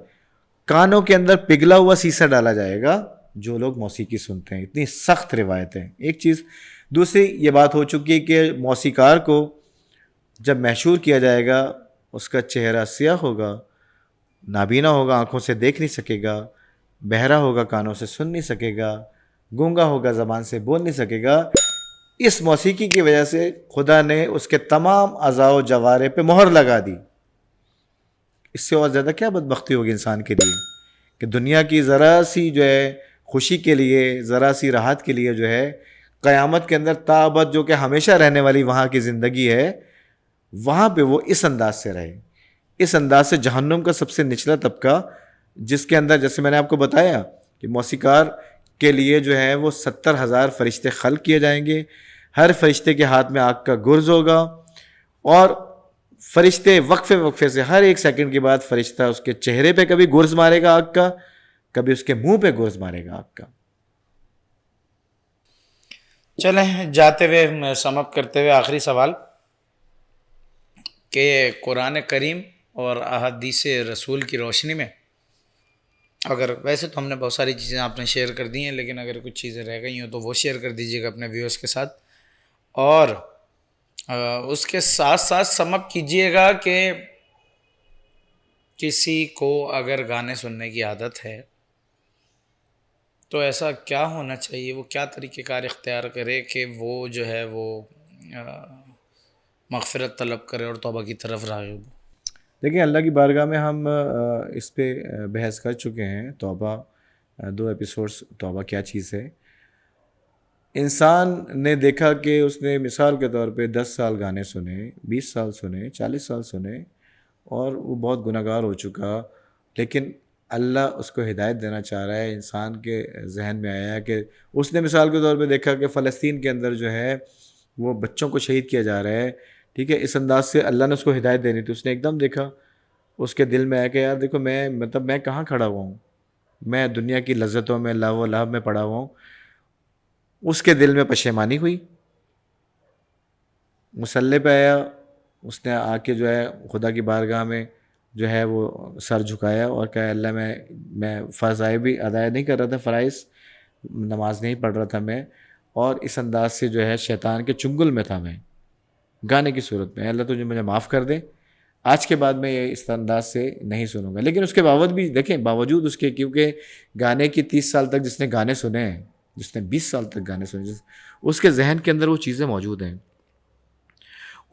کانوں کے اندر پگھلا ہوا سیسا ڈالا جائے گا جو لوگ موسیقی سنتے ہیں۔ اتنی سخت روایت ہے، ایک چیز۔ دوسری یہ بات ہو چکی ہے کہ موسیقار کو جب محشور کیا جائے گا اس کا چہرہ سیاہ ہوگا، نابینا ہوگا، آنکھوں سے دیکھ نہیں سکے گا، بہرا ہوگا، کانوں سے سن نہیں سکے گا، گونگا ہوگا، زبان سے بول نہیں سکے گا۔ اس موسیقی کی وجہ سے خدا نے اس کے تمام اعضاء و جوارح پہ مہر لگا دی۔ اس سے اور زیادہ کیا بدبختی ہوگی انسان کے لیے کہ دنیا کی ذرا سی جو ہے خوشی کے لیے، ذرا سی راحت کے لیے جو ہے قیامت کے اندر تابد جو کہ ہمیشہ رہنے والی وہاں کی زندگی ہے، وہاں پہ وہ اس انداز سے رہے۔ اس انداز سے جہنم کا سب سے نچلا طبقہ، جس کے اندر جیسے میں نے آپ کو بتایا کہ موسیقار کے لیے جو ہے وہ 70,000 فرشتے خلق کیے جائیں گے، ہر فرشتے کے ہاتھ میں آگ کا گرز ہوگا، اور فرشتے وقفے سے ہر ایک سیکنڈ کے بعد فرشتہ اس کے چہرے پہ کبھی گرز مارے گا آگ کا، کبھی اس کے منہ پہ گرز مارے گا آگ کا۔ چلیں جاتے ہوئے سم اپ کرتے ہوئے آخری سوال کہ قرآن کریم اور احادیث رسول کی روشنی میں، اگر ویسے تو ہم نے بہت ساری چیزیں آپ نے شیئر کر دی ہیں، لیکن اگر کچھ چیزیں رہ گئی ہوں تو وہ شیئر کر دیجیے گا اپنے ویورز کے ساتھ، اور اس کے ساتھ ساتھ سم اپ کیجیے گا کہ کسی کو اگر گانے سننے کی عادت ہے تو ایسا کیا ہونا چاہیے، وہ کیا طریقہ کار اختیار کرے کہ وہ جو ہے وہ مغفرت طلب کرے اور توبہ کی طرف راغب ہو؟ دیکھیں اللہ کی بارگاہ میں ہم اس پہ بحث کر چکے ہیں، توبہ 2 ایپیسوڈز، توبہ کیا چیز ہے۔ انسان نے دیکھا کہ اس نے مثال کے طور پہ 10 سال گانے سنے، 20 سال سنے، 40 سال سنے، اور وہ بہت گناہ گار ہو چکا، لیکن اللہ اس کو ہدایت دینا چاہ رہا ہے۔ انسان کے ذہن میں آیا ہے کہ اس نے مثال کے طور پہ دیکھا کہ فلسطین کے اندر جو ہے وہ بچوں کو شہید کیا جا رہا ہے، ٹھیک ہے، اس انداز سے اللہ نے اس کو ہدایت دینی تھی۔ اس نے ایک دم دیکھا، اس کے دل میں آیا کہ یار دیکھو میں کہاں کھڑا ہوا ہوں، میں دنیا کی لذتوں میں، لہو و لہب میں پڑا ہوا ہوں۔ اس کے دل میں پشیمانی ہوئی، مصلی پہ آیا، اس نے آ کے جو ہے خدا کی بارگاہ میں جو ہے وہ سر جھکایا اور کہا اللہ میں فرض بھی ادا نہیں کر رہا تھا، فرائض نماز نہیں پڑھ رہا تھا میں، اور اس انداز سے جو ہے شیطان کے چنگل میں تھا میں گانے کی صورت میں، اللہ تجھے مجھے معاف کر دے، آج کے بعد میں یہ اس انداز سے نہیں سنوں گا۔ لیکن اس کے باوجود بھی دیکھیں، باوجود اس کے، کیونکہ گانے کی 30 سال تک جس نے گانے سنے ہیں، جس نے 20 سال تک گانے سنے، اس کے ذہن کے اندر وہ چیزیں موجود ہیں۔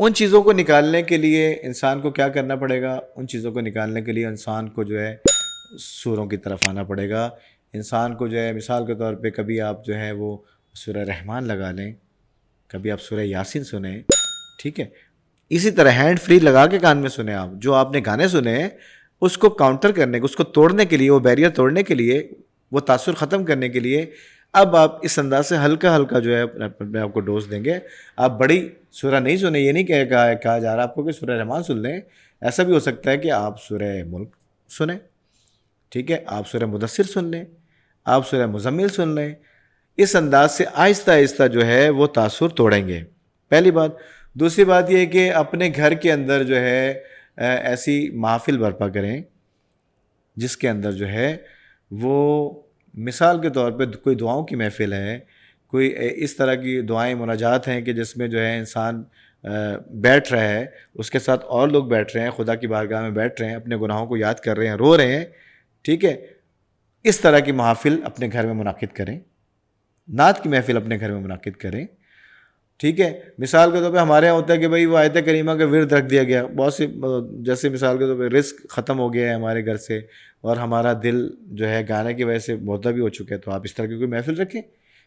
ان چیزوں کو نکالنے کے لیے انسان کو کیا کرنا پڑے گا؟ ان چیزوں کو نکالنے کے لیے انسان کو جو ہے سوروں کی طرف آنا پڑے گا۔ انسان کو جو ہے مثال کے طور پہ کبھی آپ جو ہے وہ سورہ رحمان لگا لیں، کبھی آپ سورہ یاسین سنیں، ٹھیک ہے، اسی طرح ہینڈ فری لگا کے کان میں سنیں۔ آپ جو آپ نے گانے سنے ہیں اس کو کاؤنٹر کرنے، اس کو توڑنے کے لیے، وہ بیریئر توڑنے کے لیے، وہ تاثر ختم کرنے کے لیے اب آپ اس انداز سے ہلکا ہلکا جو ہے اپنے آپ کو ڈوز دیں گے۔ آپ بڑی سورہ نہیں سنیں، یہ نہیں کہا جا رہا آپ کو کہ سورہ رحمان سن لیں، ایسا بھی ہو سکتا ہے کہ آپ سورہ ملک سنیں، ٹھیک ہے، آپ سورہ مدثر سن لیں، آپ سورہ مزمل سن لیں۔ اس انداز سے آہستہ آہستہ جو ہے وہ تاثر توڑیں گے، پہلی بات۔ دوسری بات یہ کہ اپنے گھر کے اندر جو ہے ایسی محافل برپا کریں جس کے اندر جو ہے وہ مثال کے طور پہ کوئی دعاؤں کی محفل ہے، کوئی اس طرح کی دعائیں مناجات ہیں کہ جس میں جو ہے انسان بیٹھ رہا ہے، اس کے ساتھ اور لوگ بیٹھ رہے ہیں، خدا کی بارگاہ میں بیٹھ رہے ہیں، اپنے گناہوں کو یاد کر رہے ہیں، رو رہے ہیں، ٹھیک ہے، اس طرح کی محافل اپنے گھر میں منعقد کریں، نعت کی محفل اپنے گھر میں منعقد کریں، ٹھیک ہے. مثال کے طور پہ ہمارے یہاں ہوتا ہے کہ بھائی وہ آیت کریمہ کا ورد رکھ دیا گیا. بہت سی جیسے مثال کے طور پہ رزق ختم ہو گیا ہے ہمارے گھر سے اور ہمارا دل جو ہے گانے کی وجہ سے بہتا بھی ہو چکا ہے, تو آپ اس طرح کی کوئی محفل رکھیں,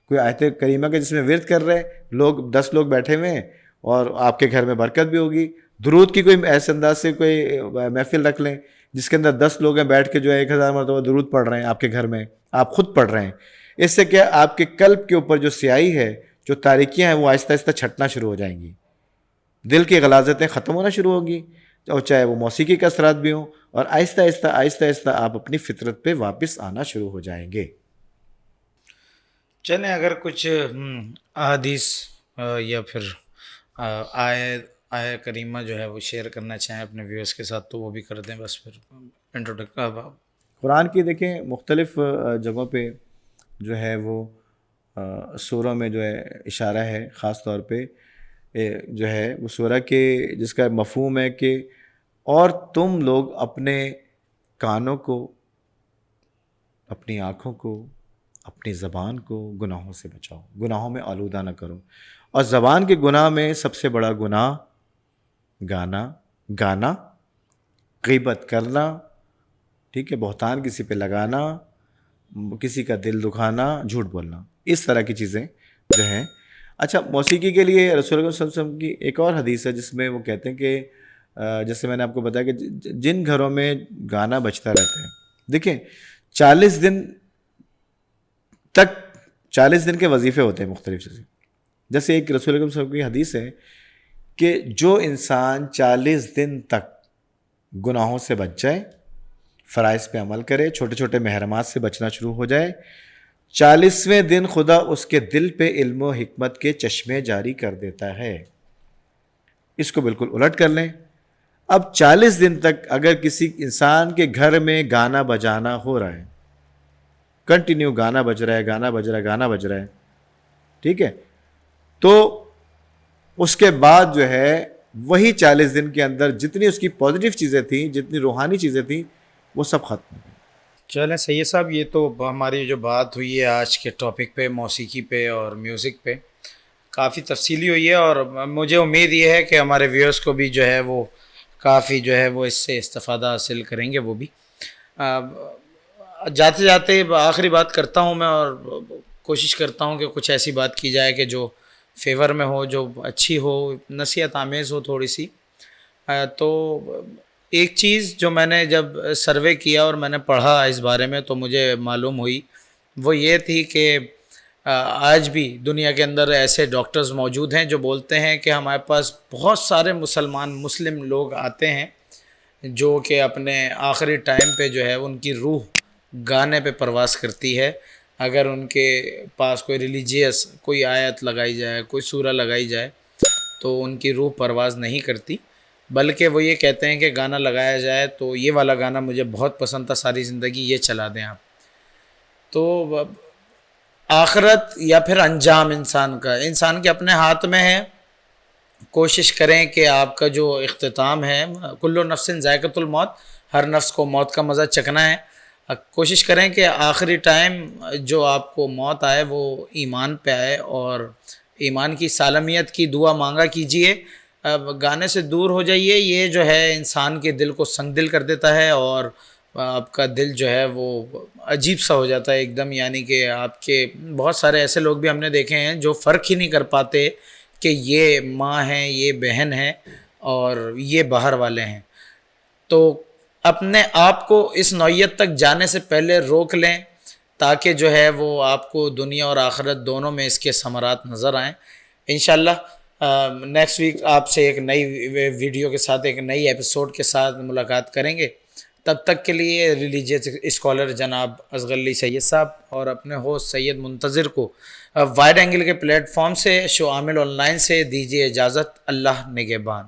کوئی آیت کریمہ کا جس میں ورد کر رہے لوگ, 10 لوگ بیٹھے ہوئے ہیں اور آپ کے گھر میں برکت بھی ہوگی. درود کی کوئی ایسے انداز سے کوئی محفل رکھ لیں جس کے اندر 10 لوگ ہیں بیٹھ کے جو ہے 1000 مرتبہ درود پڑھ رہے ہیں آپ کے گھر میں, آپ خود پڑھ رہے ہیں. اس سے کیا آپ کے قلب کے اوپر جو سیاہی ہے, جو تاریکیاں ہیں, وہ آہستہ آہستہ چھٹنا شروع ہو جائیں گی, دل کی غلاظتیں ختم ہونا شروع ہوگی, اور چاہے وہ موسیقی کے اثرات بھی ہوں, اور آہستہ آہستہ آپ اپنی فطرت پہ واپس آنا شروع ہو جائیں گے. چلیں اگر کچھ احادیث یا پھر آیہ کریمہ جو ہے وہ شیئر کرنا چاہیں اپنے ویورز کے ساتھ تو وہ بھی کر دیں. بس پھر قرآن کی دیکھیں مختلف جگہوں پہ جو ہے وہ سورہ میں جو ہے اشارہ ہے, خاص طور پہ جو ہے وہ سورہ کے جس کا مفہوم ہے کہ اور تم لوگ اپنے کانوں کو, اپنی آنکھوں کو, اپنی زبان کو گناہوں سے بچاؤ, گناہوں میں آلودہ نہ کرو. اور زبان کے گناہ میں سب سے بڑا گناہ گانا, غیبت کرنا, ٹھیک ہے, بہتان کسی پہ لگانا, کسی کا دل دکھانا, جھوٹ بولنا, اس طرح کی چیزیں جو ہیں. اچھا, موسیقی کے لیے رسول اللہ صلی اللہ علیہ وسلم کی ایک اور حدیث ہے جس میں وہ کہتے ہیں کہ جیسے میں نے آپ کو بتایا کہ جن گھروں میں گانا بجتا رہتا ہے, دیکھیں 40 دن تک 40 دن کے وظیفے ہوتے ہیں مختلف چیزیں. جیسے ایک رسول اللہ صلی اللہ علیہ وسلم کی حدیث ہے کہ جو انسان 40 دن تک گناہوں سے بچ جائے, فرائض پہ عمل کرے, چھوٹے چھوٹے محرمات سے بچنا شروع ہو جائے, 40ویں دن خدا اس کے دل پہ علم و حکمت کے چشمے جاری کر دیتا ہے. اس کو بالکل الٹ کر لیں. اب 40 دن تک اگر کسی انسان کے گھر میں گانا بجانا ہو رہا ہے, کنٹینیو گانا بج رہا ہے, ٹھیک ہے, تو اس کے بعد جو ہے وہی 40 دن کے اندر جتنی اس کی پازیٹیو چیزیں تھیں, جتنی روحانی چیزیں تھیں, وہ سب ختم ہو گئی. چلیں سید صاحب, یہ تو ہماری جو بات ہوئی ہے آج کے ٹاپک پہ, موسیقی پہ اور میوزک پہ, کافی تفصیلی ہوئی ہے, اور مجھے امید یہ ہے کہ ہمارے ویورز کو بھی جو ہے وہ کافی جو ہے وہ اس سے استفادہ حاصل کریں گے. وہ بھی جاتے جاتے آخری بات کرتا ہوں میں, اور کوشش کرتا ہوں کہ کچھ ایسی بات کی جائے کہ جو فیور میں ہو, جو اچھی ہو, نصیحت آمیز ہو تھوڑی سی. تو ایک چیز جو میں نے جب سروے کیا اور میں نے پڑھا اس بارے میں تو مجھے معلوم ہوئی, وہ یہ تھی کہ آج بھی دنیا کے اندر ایسے ڈاکٹرز موجود ہیں جو بولتے ہیں کہ ہمارے پاس بہت سارے مسلم لوگ آتے ہیں جو کہ اپنے آخری ٹائم پہ جو ہے ان کی روح گانے پہ پرواز کرتی ہے. اگر ان کے پاس کوئی ریلیجیس کوئی آیت لگائی جائے, کوئی سورہ لگائی جائے, تو ان کی روح پرواز نہیں کرتی, بلکہ وہ یہ کہتے ہیں کہ گانا لگایا جائے تو یہ والا گانا مجھے بہت پسند تھا, ساری زندگی یہ چلا دیں آپ. تو آخرت یا پھر انجام انسان کے اپنے ہاتھ میں ہے. کوشش کریں کہ آپ کا جو اختتام ہے, کل نفس ذائقۃ الموت, ہر نفس کو موت کا مزہ چکھنا ہے. کوشش کریں کہ آخری ٹائم جو آپ کو موت آئے وہ ایمان پہ آئے, اور ایمان کی سالمیت کی دعا مانگا کیجئے. گانے سے دور ہو جائیے, یہ جو ہے انسان کے دل کو سنگ دل کر دیتا ہے, اور آپ کا دل جو ہے وہ عجیب سا ہو جاتا ہے ایک دم. یعنی کہ آپ کے بہت سارے ایسے لوگ بھی ہم نے دیکھے ہیں جو فرق ہی نہیں کر پاتے کہ یہ ماں ہیں, یہ بہن ہیں, اور یہ باہر والے ہیں. تو اپنے آپ کو اس نوعیت تک جانے سے پہلے روک لیں, تاکہ جو ہے وہ آپ کو دنیا اور آخرت دونوں میں اس کے ثمرات نظر آئیں. انشاءاللہ نیکسٹ ویک آپ سے ایک نئی ویڈیو کے ساتھ, ایک نئی ایپیسوڈ کے ساتھ ملاقات کریں گے. تب تک کے لیے ریلیجیس اسکالر جناب اصغر علی سید صاحب اور اپنے ہوسٹ سید منتظر کو وائڈ اینگل کے پلیٹ فارم سے شو عامل آن لائن سے دیجیے اجازت. اللہ نگہبان.